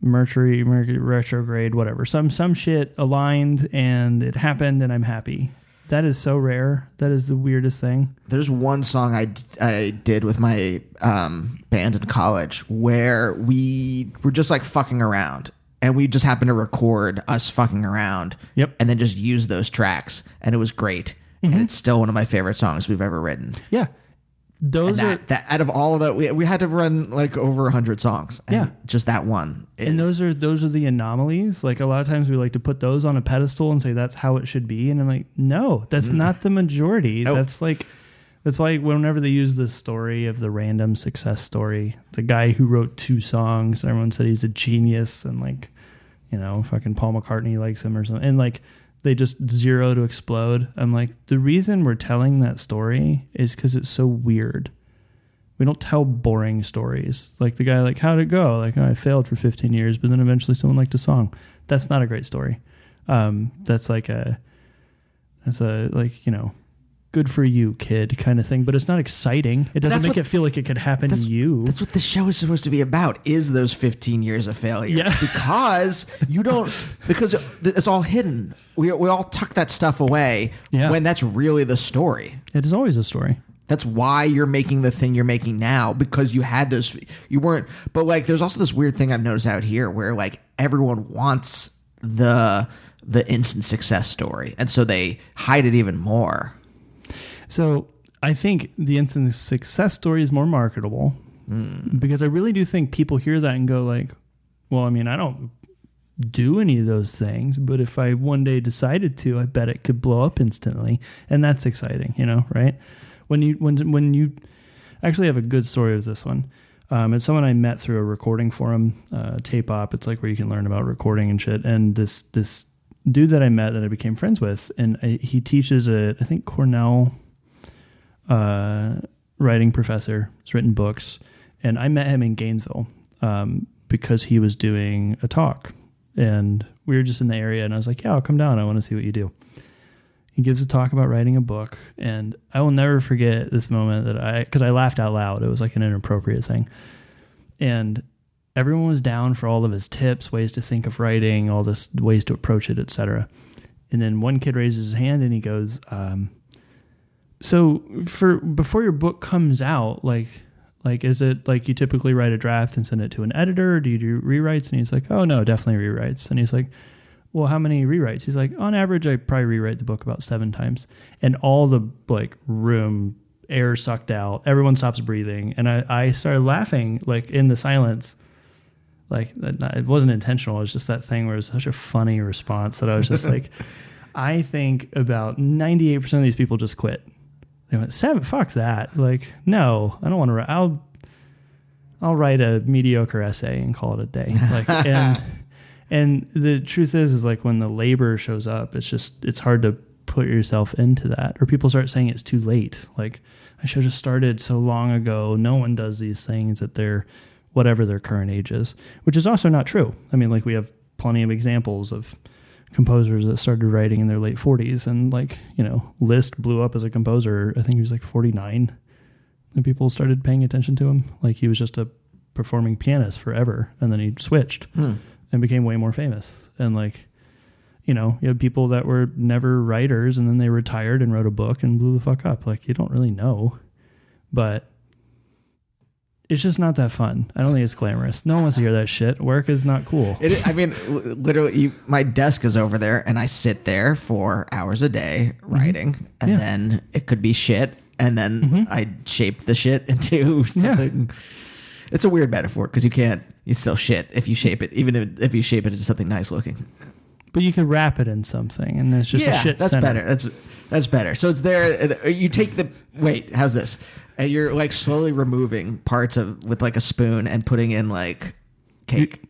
Speaker 2: Mercury retrograde, whatever. Some shit aligned and it happened and I'm happy. That is so rare. That is the weirdest thing.
Speaker 1: There's one song I did with my band in college where we were just like fucking around. And we just happened to record us fucking around.
Speaker 2: Yep.
Speaker 1: And then just use those tracks. And it was great. And it's still one of my favorite songs we've ever written.
Speaker 2: Yeah. Those
Speaker 1: and that out of all of that, we had to run like over 100 songs. And
Speaker 2: Yeah.
Speaker 1: just that one.
Speaker 2: And those are the anomalies. Like a lot of times we like to put those on a pedestal and say that's how it should be. And I'm like, no, that's not the majority.
Speaker 1: Nope.
Speaker 2: That's why whenever they use the story of the random success story, the guy who wrote 2 songs, everyone said he's a genius and like, fucking Paul McCartney likes him or something. And like they just zero to explode. I'm like, the reason we're telling that story is because it's so weird. We don't tell boring stories. Like the guy, like, how'd it go? Like, I failed for 15 years, but then eventually someone liked a song. That's not a great story. That's good for you, kid kind of thing. But it's not exciting. It doesn't make it feel like it could happen to you.
Speaker 1: That's what the show is supposed to be about, is those 15 years of failure.
Speaker 2: Yeah.
Speaker 1: Because it's all hidden. We all tuck that stuff away when that's really the story.
Speaker 2: It is always a story.
Speaker 1: That's why you're making the thing you're making now, because you had those, you weren't, but like, there's also this weird thing I've noticed out here where like everyone wants the instant success story. And so they hide it even more.
Speaker 2: So I think the instant success story is more marketable because I really do think people hear that and go like, well, I mean, I don't do any of those things, but if I one day decided to, I bet it could blow up instantly. And that's exciting, right? When you actually have a good story of this one. It's someone I met through a recording forum, Tape Op. It's like where you can learn about recording and shit. And this dude that I met that I became friends with, and he teaches at, I think, Cornell writing professor. He's written books. And I met him in Gainesville because he was doing a talk. And we were just in the area, and I was like, yeah, I'll come down. I want to see what you do. He gives a talk about writing a book, and I will never forget this moment because I laughed out loud. It was like an inappropriate thing. And everyone was down for all of his tips, ways to think of writing, all this ways to approach it, etc. And then one kid raises his hand and he goes, so before your book comes out, like, is it like you typically write a draft and send it to an editor, or do you do rewrites? And he's like, oh no, definitely rewrites. And he's like, well, how many rewrites? He's like, on average, I probably rewrite the book about 7 times. And all the like room air sucked out. Everyone stops breathing. And I started laughing like in the silence. Like it wasn't intentional. It was just that thing where it was such a funny response that I was just like, I think about 98% of these people just quit. They went, 7, fuck that. Like, no, I don't want to write. I'll write a mediocre essay and call it a day. Like, and the truth is like when the labor shows up, it's hard to put yourself into that. Or people start saying it's too late. Like, I should have started so long ago. No one does these things at whatever their current age is, which is also not true. I mean, like we have plenty of examples of composers that started writing in their late 40s, and like, Liszt blew up as a composer. I think he was like 49, and people started paying attention to him. Like he was just a performing pianist forever, and then he switched and became way more famous. And like, you have people that were never writers and then they retired and wrote a book and blew the fuck up. Like, you don't really know, but it's just not that fun. I don't think it's glamorous. No one wants to hear that shit. Work is not cool.
Speaker 1: Literally, my desk is over there and I sit there for hours a day writing, and then it could be shit, and then I shape the shit into something. Yeah. It's a weird metaphor because it's still shit if you shape it, even if you shape it into something nice looking.
Speaker 2: But you could wrap it in something, and it's just a shit
Speaker 1: that's
Speaker 2: center.
Speaker 1: Better. That's better. So it's there. You take how's this? And you're like slowly removing parts with like a spoon and putting in like cake.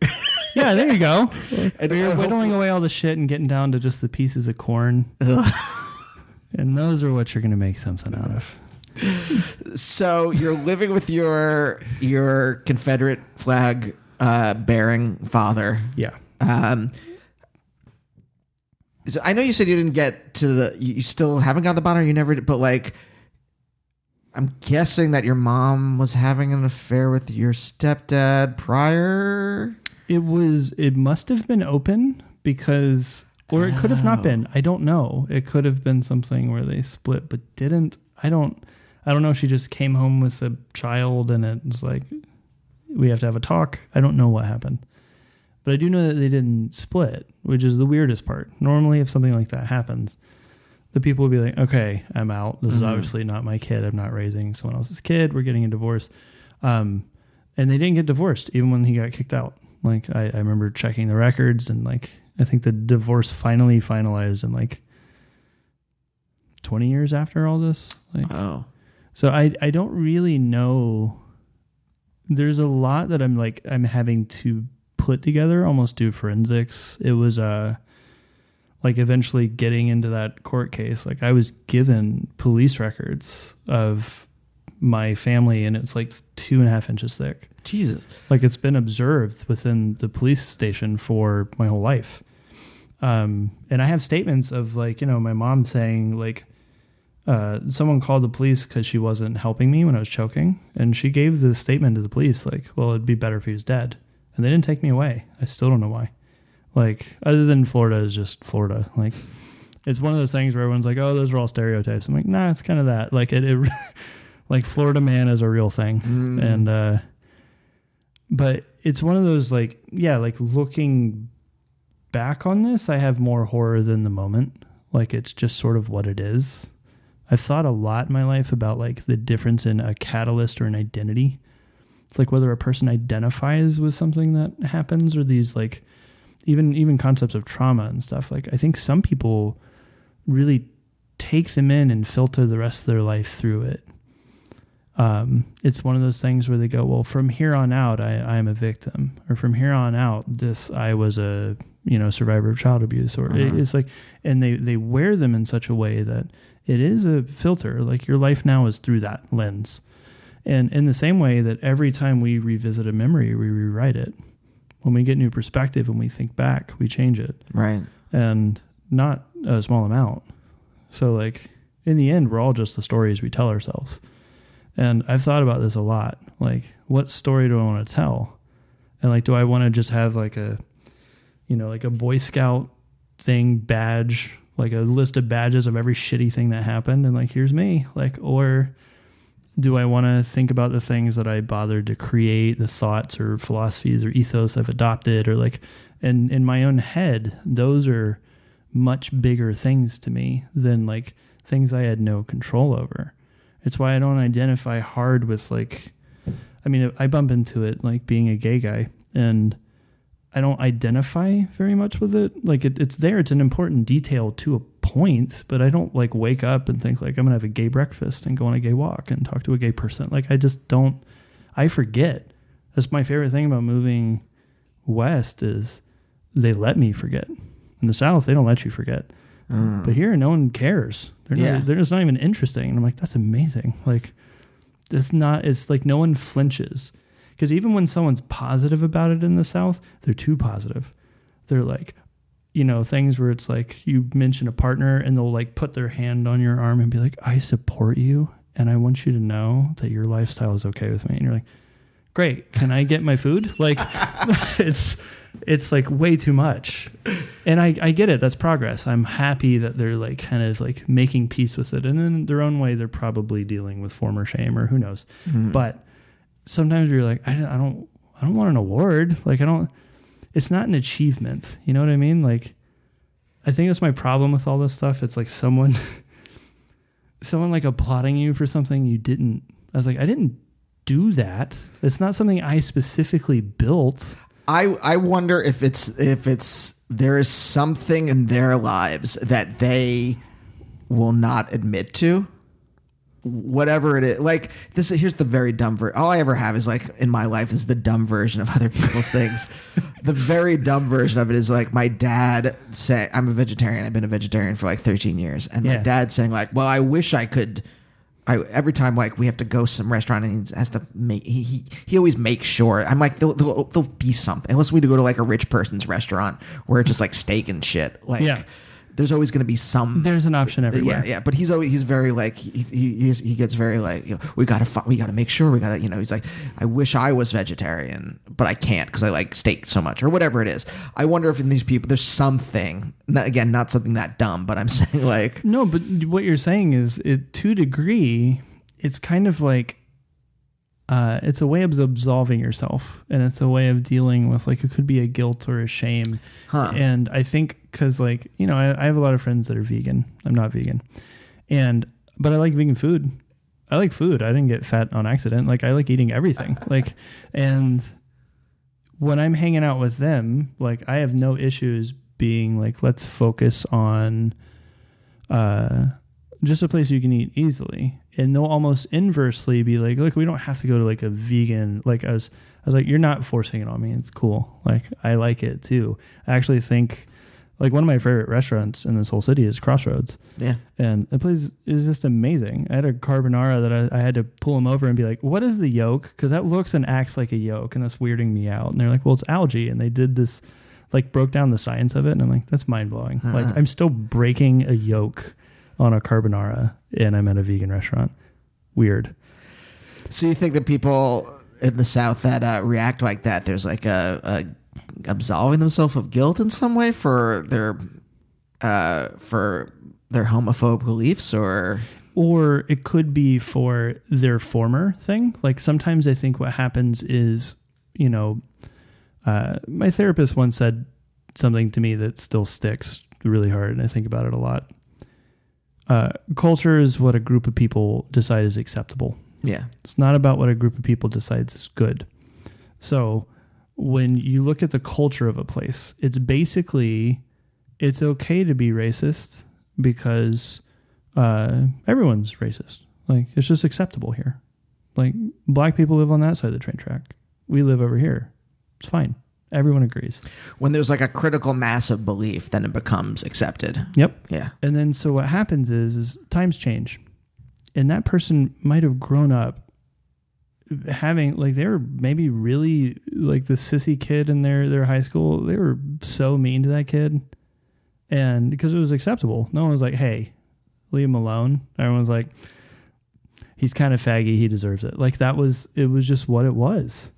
Speaker 2: Yeah, there you go. And you're whittling away all the shit and getting down to just the pieces of corn. And those are what you're going to make something out of.
Speaker 1: So you're living with your Confederate flag bearing father.
Speaker 2: Yeah.
Speaker 1: So I know you said you didn't get to you still haven't got the bottom. You never did, but like, I'm guessing that your mom was having an affair with your stepdad prior.
Speaker 2: It must have been open because, or it could have not been. I don't know. It could have been something where they split, but didn't. I don't know. She just came home with a child and it was like, we have to have a talk. I don't know what happened, but I do know that they didn't split, which is the weirdest part. Normally, if something like that happens, the people would be like, okay, I'm out. This is obviously not my kid. I'm not raising someone else's kid. We're getting a divorce. And they didn't get divorced even when he got kicked out. Like I remember checking the records, and like, I think the divorce finally finalized in like 20 years after all this. Like,
Speaker 1: Oh.
Speaker 2: So I don't really know. There's a lot that I'm having to put together, almost do forensics. It was like eventually getting into that court case. Like I was given police records of my family, and it's like 2.5 inches thick.
Speaker 1: Jesus.
Speaker 2: Like it's been observed within the police station for my whole life. And I have statements of like, my mom saying like, someone called the police because she wasn't helping me when I was choking. And she gave this statement to the police like, well, it'd be better if he was dead. And they didn't take me away. I still don't know why. Like, other than Florida is just Florida. Like, it's one of those things where everyone's like, oh, those are all stereotypes. I'm like, nah, it's kind of that. Like, it like Florida man is a real thing. And, but it's one of those like, yeah, like looking back on this, I have more horror than the moment. Like, it's just sort of what it is. I've thought a lot in my life about like the difference in a catalyst or an identity. It's like whether a person identifies with something that happens, or these like even concepts of trauma and stuff. Like I think some people really take them in and filter the rest of their life through it. It's one of those things where they go, well, from here on out, I am a victim, or from here on out, I was a, survivor of child abuse, or it's like, and they wear them in such a way that it is a filter. Like your life now is through that lens. And in the same way that every time we revisit a memory, we rewrite it. When we get new perspective and we think back, we change it.
Speaker 1: Right.
Speaker 2: And not a small amount. So like in the end, we're all just the stories we tell ourselves. And I've thought about this a lot. Like, what story do I want to tell? And like, do I want to just have like a Boy Scout thing badge, like a list of badges of every shitty thing that happened, and like, here's me. Like, or do I want to think about the things that I bothered to create, the thoughts or philosophies or ethos I've adopted, or like, and in my own head, those are much bigger things to me than like things I had no control over. It's why I don't identify hard with like, I mean, I bump into it like being a gay guy, and I don't identify very much with it. Like it's there. It's an important detail to a point, but I don't like wake up and think like I'm going to have a gay breakfast and go on a gay walk and talk to a gay person. Like I just don't, I forget. That's my favorite thing about moving west is they let me forget. In the South, they don't let you forget. But here, no one cares. They're just not even interesting. And I'm like, that's amazing. Like it's like no one flinches. Because even when someone's positive about it in the South, they're too positive. They're like, things where it's like you mention a partner and they'll like put their hand on your arm and be like, I support you. And I want you to know that your lifestyle is okay with me. And you're like, great. Can I get my food? Like it's like way too much. And I get it. That's progress. I'm happy that they're like kind of like making peace with it. And in their own way, they're probably dealing with former shame or who knows. But sometimes you're like, I don't want an award. Like it's not an achievement. You know what I mean? Like, I think that's my problem with all this stuff. It's like someone like applauding you for something you didn't. I was like, I didn't do that. It's not something I specifically built.
Speaker 1: I wonder if there is something in their lives that they will not admit to. Whatever it is, like this. Here's the very dumb version. All I ever have is like in my life is the dumb version of other people's things. The very dumb version of it is like my dad say, I'm a vegetarian. I've been a vegetarian for like 13 years, and my dad saying like, well, I wish I could. Every time like we have to go to some restaurant and he has to make he always makes sure. I'm like there'll be something unless we go to like a rich person's restaurant where it's just like steak and shit. Like there's always going to be some.
Speaker 2: There's an option everywhere.
Speaker 1: Yeah. But he's very like he gets very like we got to make sure we got to he's like I wish I was vegetarian but I can't because I like steak so much or whatever it is. I wonder if in these people there's something. Not something that dumb, but I'm saying like
Speaker 2: no. But what you're saying is to a degree, it's kind of like it's a way of absolving yourself, and it's a way of dealing with like it could be a guilt or a shame. And I think because like, you know, I have a lot of friends that are vegan. I'm not vegan, but I like vegan food. I like food. I didn't get fat on accident. Like I like eating everything. Like, and when I'm hanging out with them, like I have no issues being like, let's focus on just a place you can eat easily. And they'll almost inversely be like, look, we don't have to go to like a vegan. Like I was like, you're not forcing it on me. It's cool. Like I like it too. I actually think like one of my favorite restaurants in this whole city is Crossroads.
Speaker 1: Yeah.
Speaker 2: And the place is just amazing. I had a carbonara that I had to pull them over and be like, what is the yolk? Because that looks and acts like a yolk, and that's weirding me out. And they're like, well, it's algae. And they did this, like broke down the science of it. And I'm like, that's mind blowing. Like I'm still breaking a yolk on a carbonara and I'm at a vegan restaurant. Weird.
Speaker 1: So you think that people in the South that react like that, there's like a absolving themselves of guilt in some way for their homophobic beliefs, or
Speaker 2: it could be for their former thing. Like sometimes I think what happens is, you know, my therapist once said something to me that still sticks really hard, and I think about it a lot. Culture is what a group of people decide is acceptable.
Speaker 1: Yeah.
Speaker 2: It's not about what a group of people decides is good. So when you look at the culture of a place, it's basically, it's okay to be racist because everyone's racist. Like it's just acceptable here. Like black people live on that side of the train track. We live over here. It's fine. Everyone agrees.
Speaker 1: When there's like a critical mass of belief, then it becomes accepted.
Speaker 2: Yep.
Speaker 1: Yeah.
Speaker 2: And then so what happens is times change. And that person might have grown up having, like, they were maybe really like the sissy kid in their high school. They were so mean to that kid. And because it was acceptable, no one was like, hey, leave him alone. Everyone was like, he's kind of faggy. He deserves it. Like it was just what it was.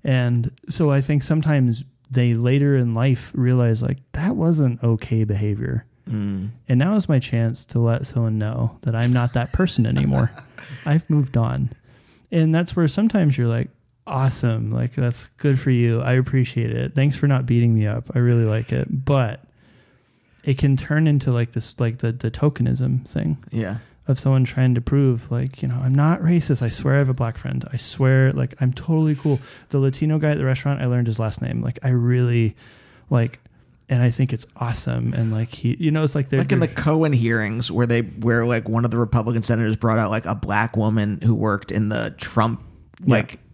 Speaker 2: And so I think sometimes they later in life realize like that wasn't okay behavior. And now is my chance to let someone know that I'm not that person anymore. I've moved on. And that's where sometimes you're like, awesome. Like, that's good for you. I appreciate it. Thanks for not beating me up. I really like it. But it can turn into like this, like the tokenism thing.
Speaker 1: Yeah.
Speaker 2: Of someone trying to prove like, you know, I'm not racist. I swear I have a black friend. I swear, like, I'm totally cool. The Latino guy at the restaurant, I learned his last name. Like, I really like, and I think it's awesome. And like he, you know, it's like they're
Speaker 1: like in the Cohen hearings where like one of the Republican senators brought out like a black woman who worked in the Trump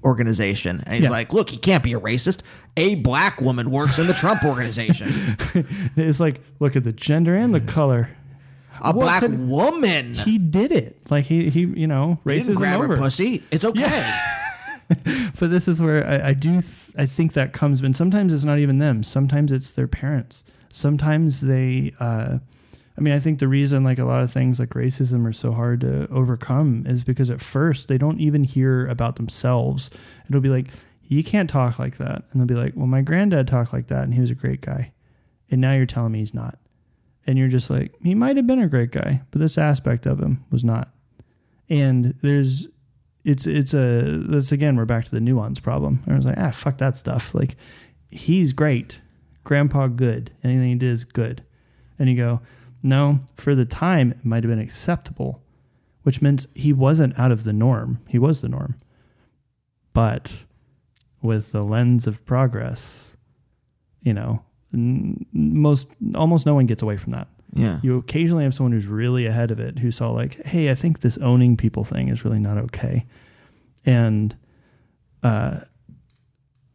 Speaker 1: organization, and he's like, look, he can't be a racist. A black woman works in the Trump organization.
Speaker 2: It's like, look at the gender and the color.
Speaker 1: Black woman.
Speaker 2: He did it. Like he you know, racism
Speaker 1: he didn't grab
Speaker 2: over.
Speaker 1: her pussy. It's okay. Yeah.
Speaker 2: But this is where I think that comes, and sometimes it's not even them. Sometimes it's their parents. Sometimes they, I think the reason like a lot of things like racism are so hard to overcome is because at first they don't even hear about themselves. It'll be like, you can't talk like that. And they'll be like, well, my granddad talked like that and he was a great guy. And now you're telling me he's not. And you're just like, he might have been a great guy, but this aspect of him was not. And that's again, we're back to the nuance problem. I was like, fuck that stuff. Like, he's great. Grandpa good. Anything he did is good. And you go, no, for the time, it might have been acceptable, which meant he wasn't out of the norm. He was the norm. But with the lens of progress, you know, almost no one gets away from that.
Speaker 1: Yeah.
Speaker 2: You occasionally have someone who's really ahead of it who saw like, hey, I think this owning people thing is really not okay. And, but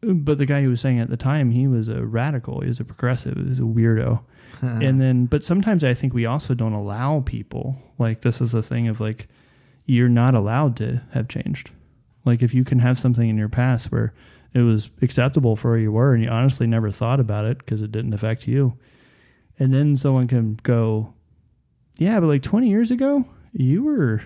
Speaker 2: the guy who was saying at the time, he was a radical. He was a progressive. He was a weirdo. And then, but sometimes I think we also don't allow people, like, this is the thing of like, you're not allowed to have changed. Like, if you can have something in your past where it was acceptable for where you were and you honestly never thought about it because it didn't affect you. And then someone can go, yeah, but like 20 years ago, you were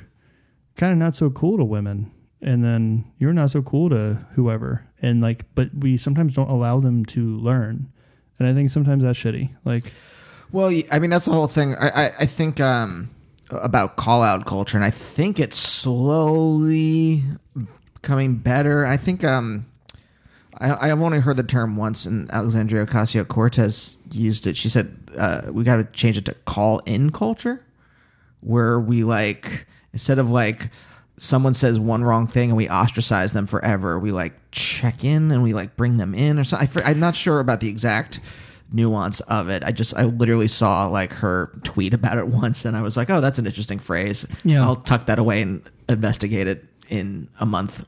Speaker 2: kind of not so cool to women. And then you're not so cool to whoever. And like, but we sometimes don't allow them to learn. And I think sometimes that's shitty. Like,
Speaker 1: well, I mean, that's the whole thing. I think about call out culture, and I think it's slowly becoming better. I think I've only heard the term once, and Alexandria Ocasio-Cortez used it. She said, we got to change it to call-in culture, where we like, instead of like someone says one wrong thing and we ostracize them forever, we like check in and we like bring them in or something. I'm not sure about the exact nuance of it. I literally saw like her tweet about it once, and I was like, oh, that's an interesting phrase.
Speaker 2: Yeah.
Speaker 1: I'll tuck that away and investigate it in a month.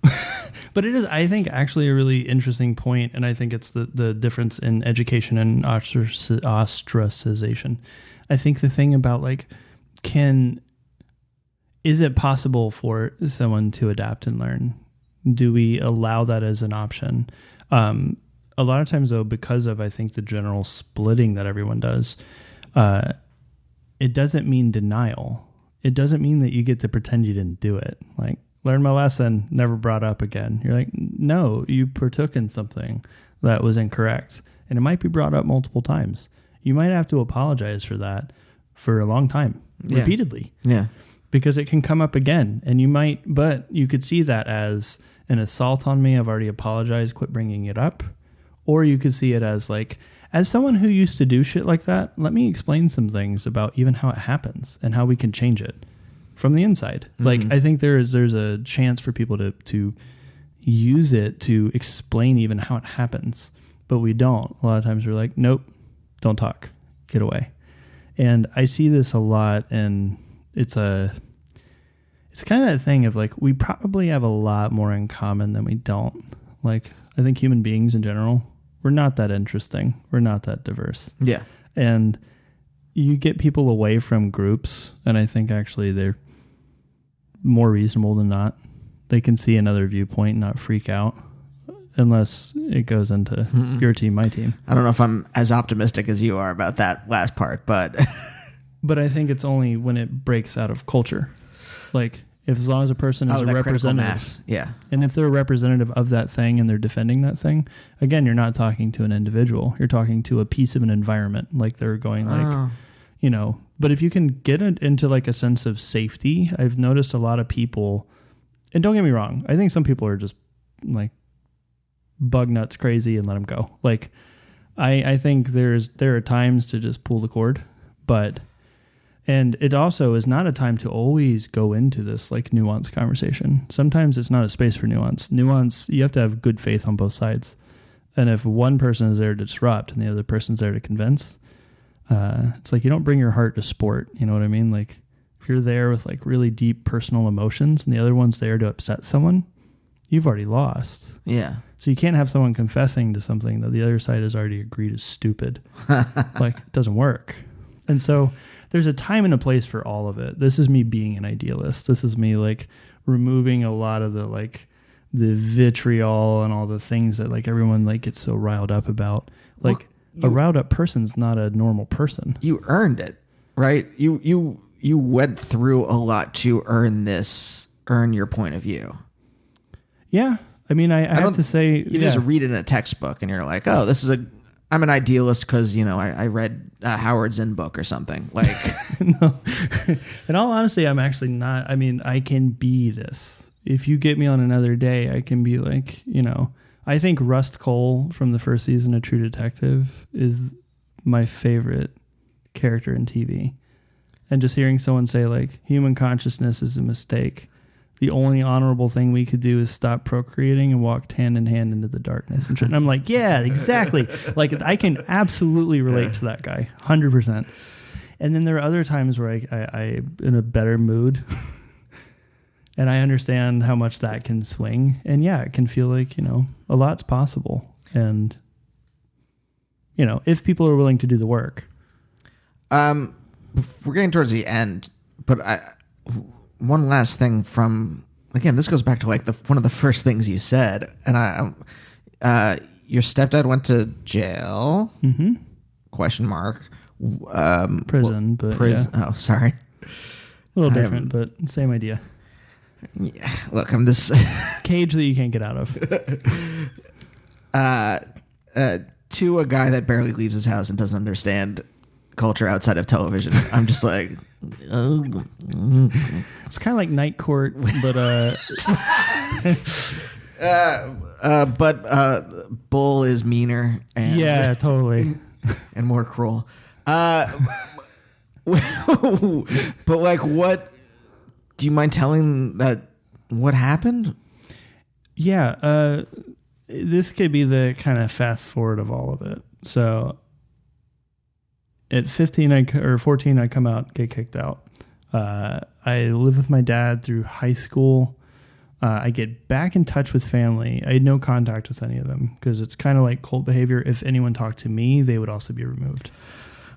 Speaker 2: But it is, I think, actually a really interesting point, and I think it's the difference in education and ostracization. I think the thing about like, is it possible for someone to adapt and learn? Do we allow that as an option? A lot of times, though, because of, I think, the general splitting that everyone does, it doesn't mean denial. It doesn't mean that you get to pretend you didn't do it. Like, learn my lesson, never brought up again. You're like, no, you partook in something that was incorrect. And it might be brought up multiple times. You might have to apologize for that for a long time, repeatedly.
Speaker 1: Yeah.
Speaker 2: Because it can come up again. And but you could see that as an assault on me. I've already apologized, quit bringing it up. Or you could see it as like, as someone who used to do shit like that, let me explain some things about even how it happens and how we can change it from the inside. Mm-hmm. Like, I think there's a chance for people to use it to explain even how it happens, but we don't. A lot of times we're like, nope, don't talk, get away. And I see this a lot, and it's kind of that thing of like, we probably have a lot more in common than we don't. Like, I think human beings in general, we're not that interesting. We're not that diverse.
Speaker 1: Yeah.
Speaker 2: And you get people away from groups, and I think actually they're more reasonable than not. They can see another viewpoint and not freak out unless it goes into your team, my team.
Speaker 1: I don't know if I'm as optimistic as you are about that last part, but
Speaker 2: but I think it's only when it breaks out of culture. Like, if as long as a person is a representative,
Speaker 1: yeah,
Speaker 2: and if they're a representative of that thing and they're defending that thing, again, you're not talking to an individual. You're talking to a piece of an environment. Like, they're going like, you know. But if you can get it into like a sense of safety, I've noticed a lot of people, and don't get me wrong, I think some people are just like bug nuts crazy and let them go. Like, I think there are times to just pull the cord, and it also is not a time to always go into this like nuanced conversation. Sometimes it's not a space for nuance. You have to have good faith on both sides. And if one person is there to disrupt and the other person's there to convince, it's like you don't bring your heart to sport. You know what I mean? Like, if you're there with like really deep personal emotions and the other one's there to upset someone, you've already lost.
Speaker 1: Yeah.
Speaker 2: So you can't have someone confessing to something that the other side has already agreed is stupid. Like, it doesn't work. And so there's a time and a place for all of it. This is me being an idealist. This is me like removing a lot of the like the vitriol and all the things that like everyone like gets so riled up about. Like, a riled up person's not a normal person.
Speaker 1: You earned it, right? You went through a lot to earn your point of view.
Speaker 2: Yeah. I mean, I have to say,
Speaker 1: you just read it in a textbook and you're like, oh, I'm an idealist because, you know, I read Howard Zinn book or something. Like,
Speaker 2: no. In all honesty, I'm actually not. I mean, I can be this. If you get me on another day, I can be like, you know, I think Rust Cole from the first season of True Detective is my favorite character in TV. And just hearing someone say like, human consciousness is a mistake. The only honorable thing we could do is stop procreating and walk hand in hand into the darkness. And I'm like, yeah, exactly. Like, I can absolutely relate to that guy, 100%. And then there are other times where I'm in a better mood and I understand how much that can swing. And yeah, it can feel like, you know, a lot's possible. And, you know, if people are willing to do the work.
Speaker 1: We're getting towards the end, but one last thing from, again, this goes back to like one of the first things you said, and your stepdad went to jail?
Speaker 2: Mm-hmm.
Speaker 1: Question mark.
Speaker 2: Prison, but
Speaker 1: prison. Yeah. Oh, sorry.
Speaker 2: A little different, but same idea.
Speaker 1: Yeah, look, I'm this
Speaker 2: cage that you can't get out of.
Speaker 1: To a guy that barely leaves his house and doesn't understand culture outside of television, I'm just like,
Speaker 2: it's kind of like Night Court, but
Speaker 1: But Bull is meaner and
Speaker 2: Yeah, totally.
Speaker 1: and more cruel. But like, what? Do you mind telling that what happened?
Speaker 2: Yeah, this could be the kind of fast forward of all of it. So at 15 or 14, I come out, get kicked out. I live with my dad through high school. I get back in touch with family. I had no contact with any of them because it's kind of like cult behavior. If anyone talked to me, they would also be removed.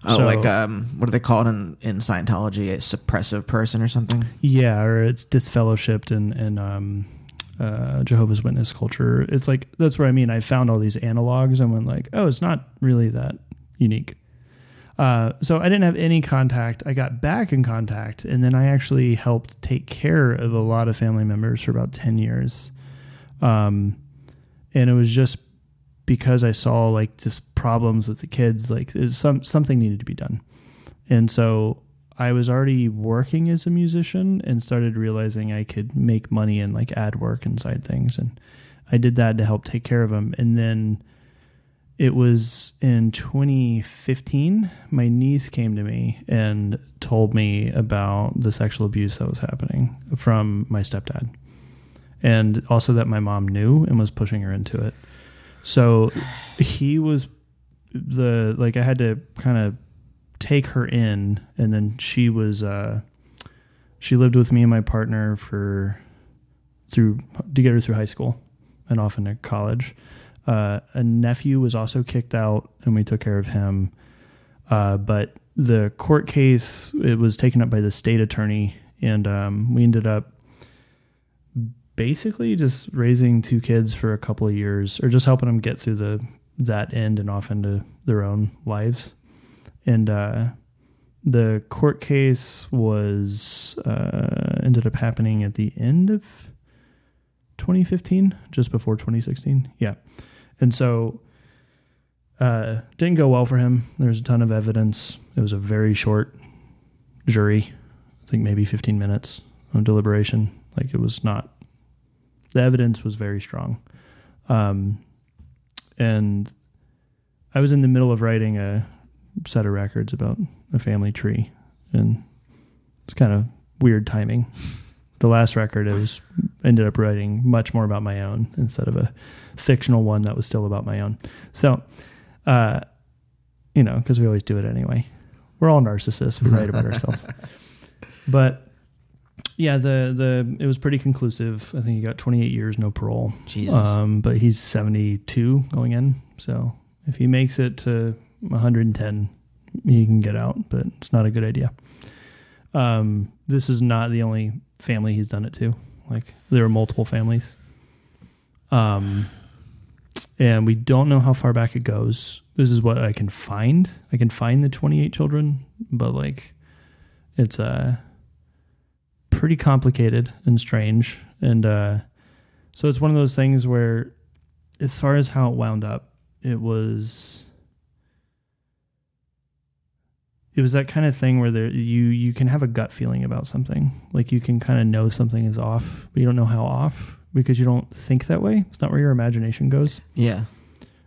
Speaker 1: Oh,
Speaker 2: So-
Speaker 1: like what do they call it in Scientology? A suppressive person or something?
Speaker 2: Yeah, or it's disfellowshipped in Jehovah's Witness culture. It's like, that's what I mean. I found all these analogs and went like, oh, it's not really that unique. So I didn't have any contact. I got back in contact, and then I actually helped take care of a lot of family members for about 10 years. And it was just because I saw like just problems with the kids, like something needed to be done. And so I was already working as a musician and started realizing I could make money and like add work inside things. And I did that to help take care of them. And then it was in 2015, my niece came to me and told me about the sexual abuse that was happening from my stepdad. And also that my mom knew and was pushing her into it. So he was I had to kind of take her in, and then she was, she lived with me and my partner to get her through high school and off into college. A nephew was also kicked out, and we took care of him. But the court case, it was taken up by the state attorney, and we ended up basically just raising two kids for a couple of years, or just helping them get through that end and off into their own lives. And the court case was ended up happening at the end of 2015, just before 2016. Yeah. And so didn't go well for him. There's a ton of evidence. It was a very short jury, I think maybe 15 minutes of deliberation. Like, it was not, the evidence was very strong. And I was in the middle of writing a set of records about a family tree, and it's kind of weird timing. The last record, ended up writing much more about my own instead of a fictional one that was still about my own. So, because we always do it anyway. We're all narcissists. We write about ourselves. But yeah, it was pretty conclusive. I think he got 28 years, no parole.
Speaker 1: Jesus.
Speaker 2: But he's 72 going in. So if he makes it to 110, he can get out, but it's not a good idea. This is not the only family he's done it to. Like, there are multiple families. And we don't know how far back it goes. This is what I can find. I can find the 28 children, but like, it's pretty complicated and strange. And so it's one of those things where, as far as how it wound up, it was that kind of thing where you can have a gut feeling about something. Like, you can kind of know something is off, but you don't know how off because you don't think that way. It's not where your imagination goes.
Speaker 1: Yeah.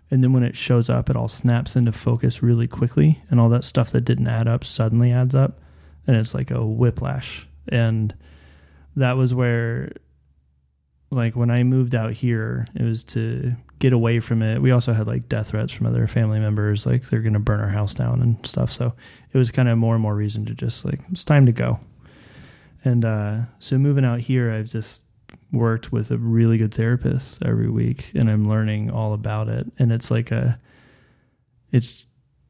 Speaker 2: And then when it shows up, it all snaps into focus really quickly, and all that stuff that didn't add up suddenly adds up, and it's like a whiplash. And that was where, like, when I moved out here, it was to get away from it. We also had like death threats from other family members, like they're going to burn our house down and stuff. So it was kind of more and more reason to just like, it's time to go. And so moving out here, I've just worked with a really good therapist every week, and I'm learning all about it. And it's like it's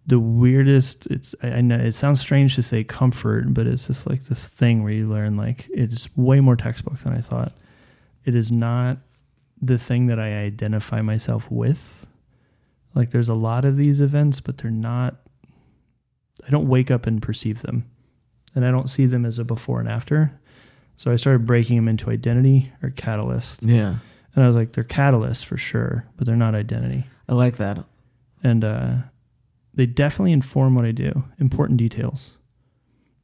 Speaker 2: the weirdest, I know it sounds strange to say comfort, but it's just like this thing where you learn, like, it's way more textbook than I thought. It is not the thing that I identify myself with. Like, there's a lot of these events, but they're not, I don't wake up and perceive them, and I don't see them as a before and after. So I started breaking them into identity or catalyst.
Speaker 1: Yeah.
Speaker 2: And I was like, they're catalysts for sure, but they're not identity.
Speaker 1: I like that.
Speaker 2: And they definitely inform what I do, important details,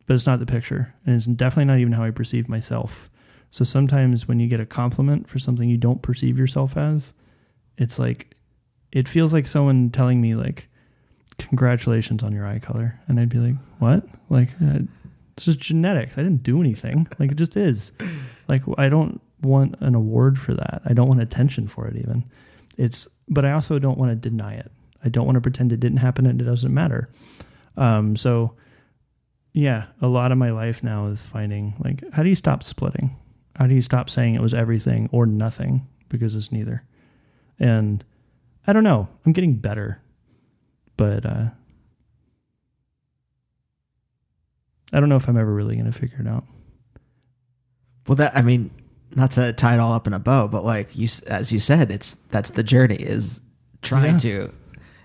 Speaker 2: but it's not the picture. And it's definitely not even how I perceive myself So sometimes when you get a compliment for something you don't perceive yourself as, it's like, it feels like someone telling me like, congratulations on your eye color. And I'd be like, what? Like, it's just genetics. I didn't do anything. Like, it just is. Like, I don't want an award for that. I don't want attention for it even. But I also don't want to deny it. I don't want to pretend it didn't happen and it doesn't matter. So yeah, a lot of my life now is finding like, how do you stop splitting? How do you stop saying it was everything or nothing, because it's neither? And I don't know, I'm getting better, but I don't know if I'm ever really going to figure it out.
Speaker 1: Well, not to tie it all up in a bow, but like as you said, that's the journey, is trying to,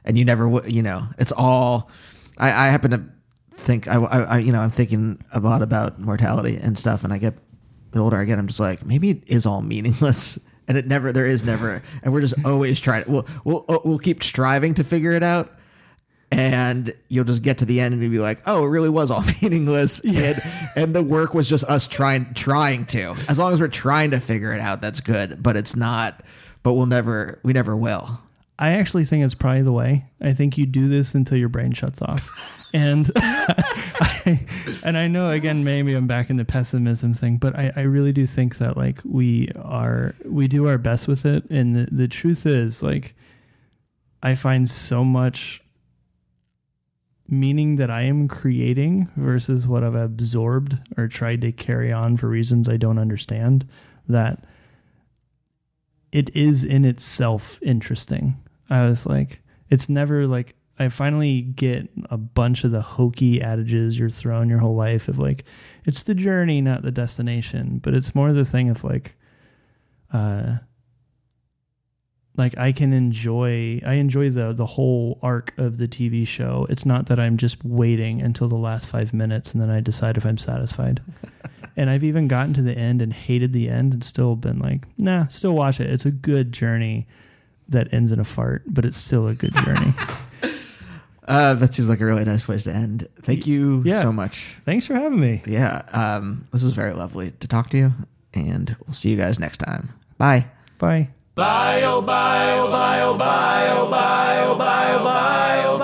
Speaker 1: and you never, it's all, I happen to think, I'm thinking a lot about mortality and stuff. And the older I get, I'm just like, maybe it is all meaningless, and there is never, and we're just always trying. We'll keep striving to figure it out. And you'll just get to the end and you'll be like, oh, it really was all meaningless. Yeah. And the work was just us trying to. As long as we're trying to figure it out, that's good. But it's not, but we never will.
Speaker 2: I actually think it's probably the way. I think you do this until your brain shuts off. And I know, again, maybe I'm back in the pessimism thing, but I really do think that like we do our best with it. And the truth is, like, I find so much meaning that I am creating versus what I've absorbed or tried to carry on for reasons I don't understand, that it is in itself interesting. I was like, it's never like, I finally get a bunch of the hokey adages you're thrown your whole life of like, it's the journey, not the destination. But it's more the thing of like I enjoy the whole arc of the TV show. It's not that I'm just waiting until the last 5 minutes and then I decide if I'm satisfied. And I've even gotten to the end and hated the end and still been like, nah, still watch it. It's a good journey that ends in a fart, but it's still a good journey.
Speaker 1: That seems like a really nice place to end. Thank you so much.
Speaker 2: Thanks for having me.
Speaker 1: Yeah. This was very lovely to talk to you, and we'll see you guys next time. Bye.
Speaker 2: Bye.
Speaker 3: Bye, oh bye, oh bye, oh bye, oh bye, oh bye, oh bye, oh bye.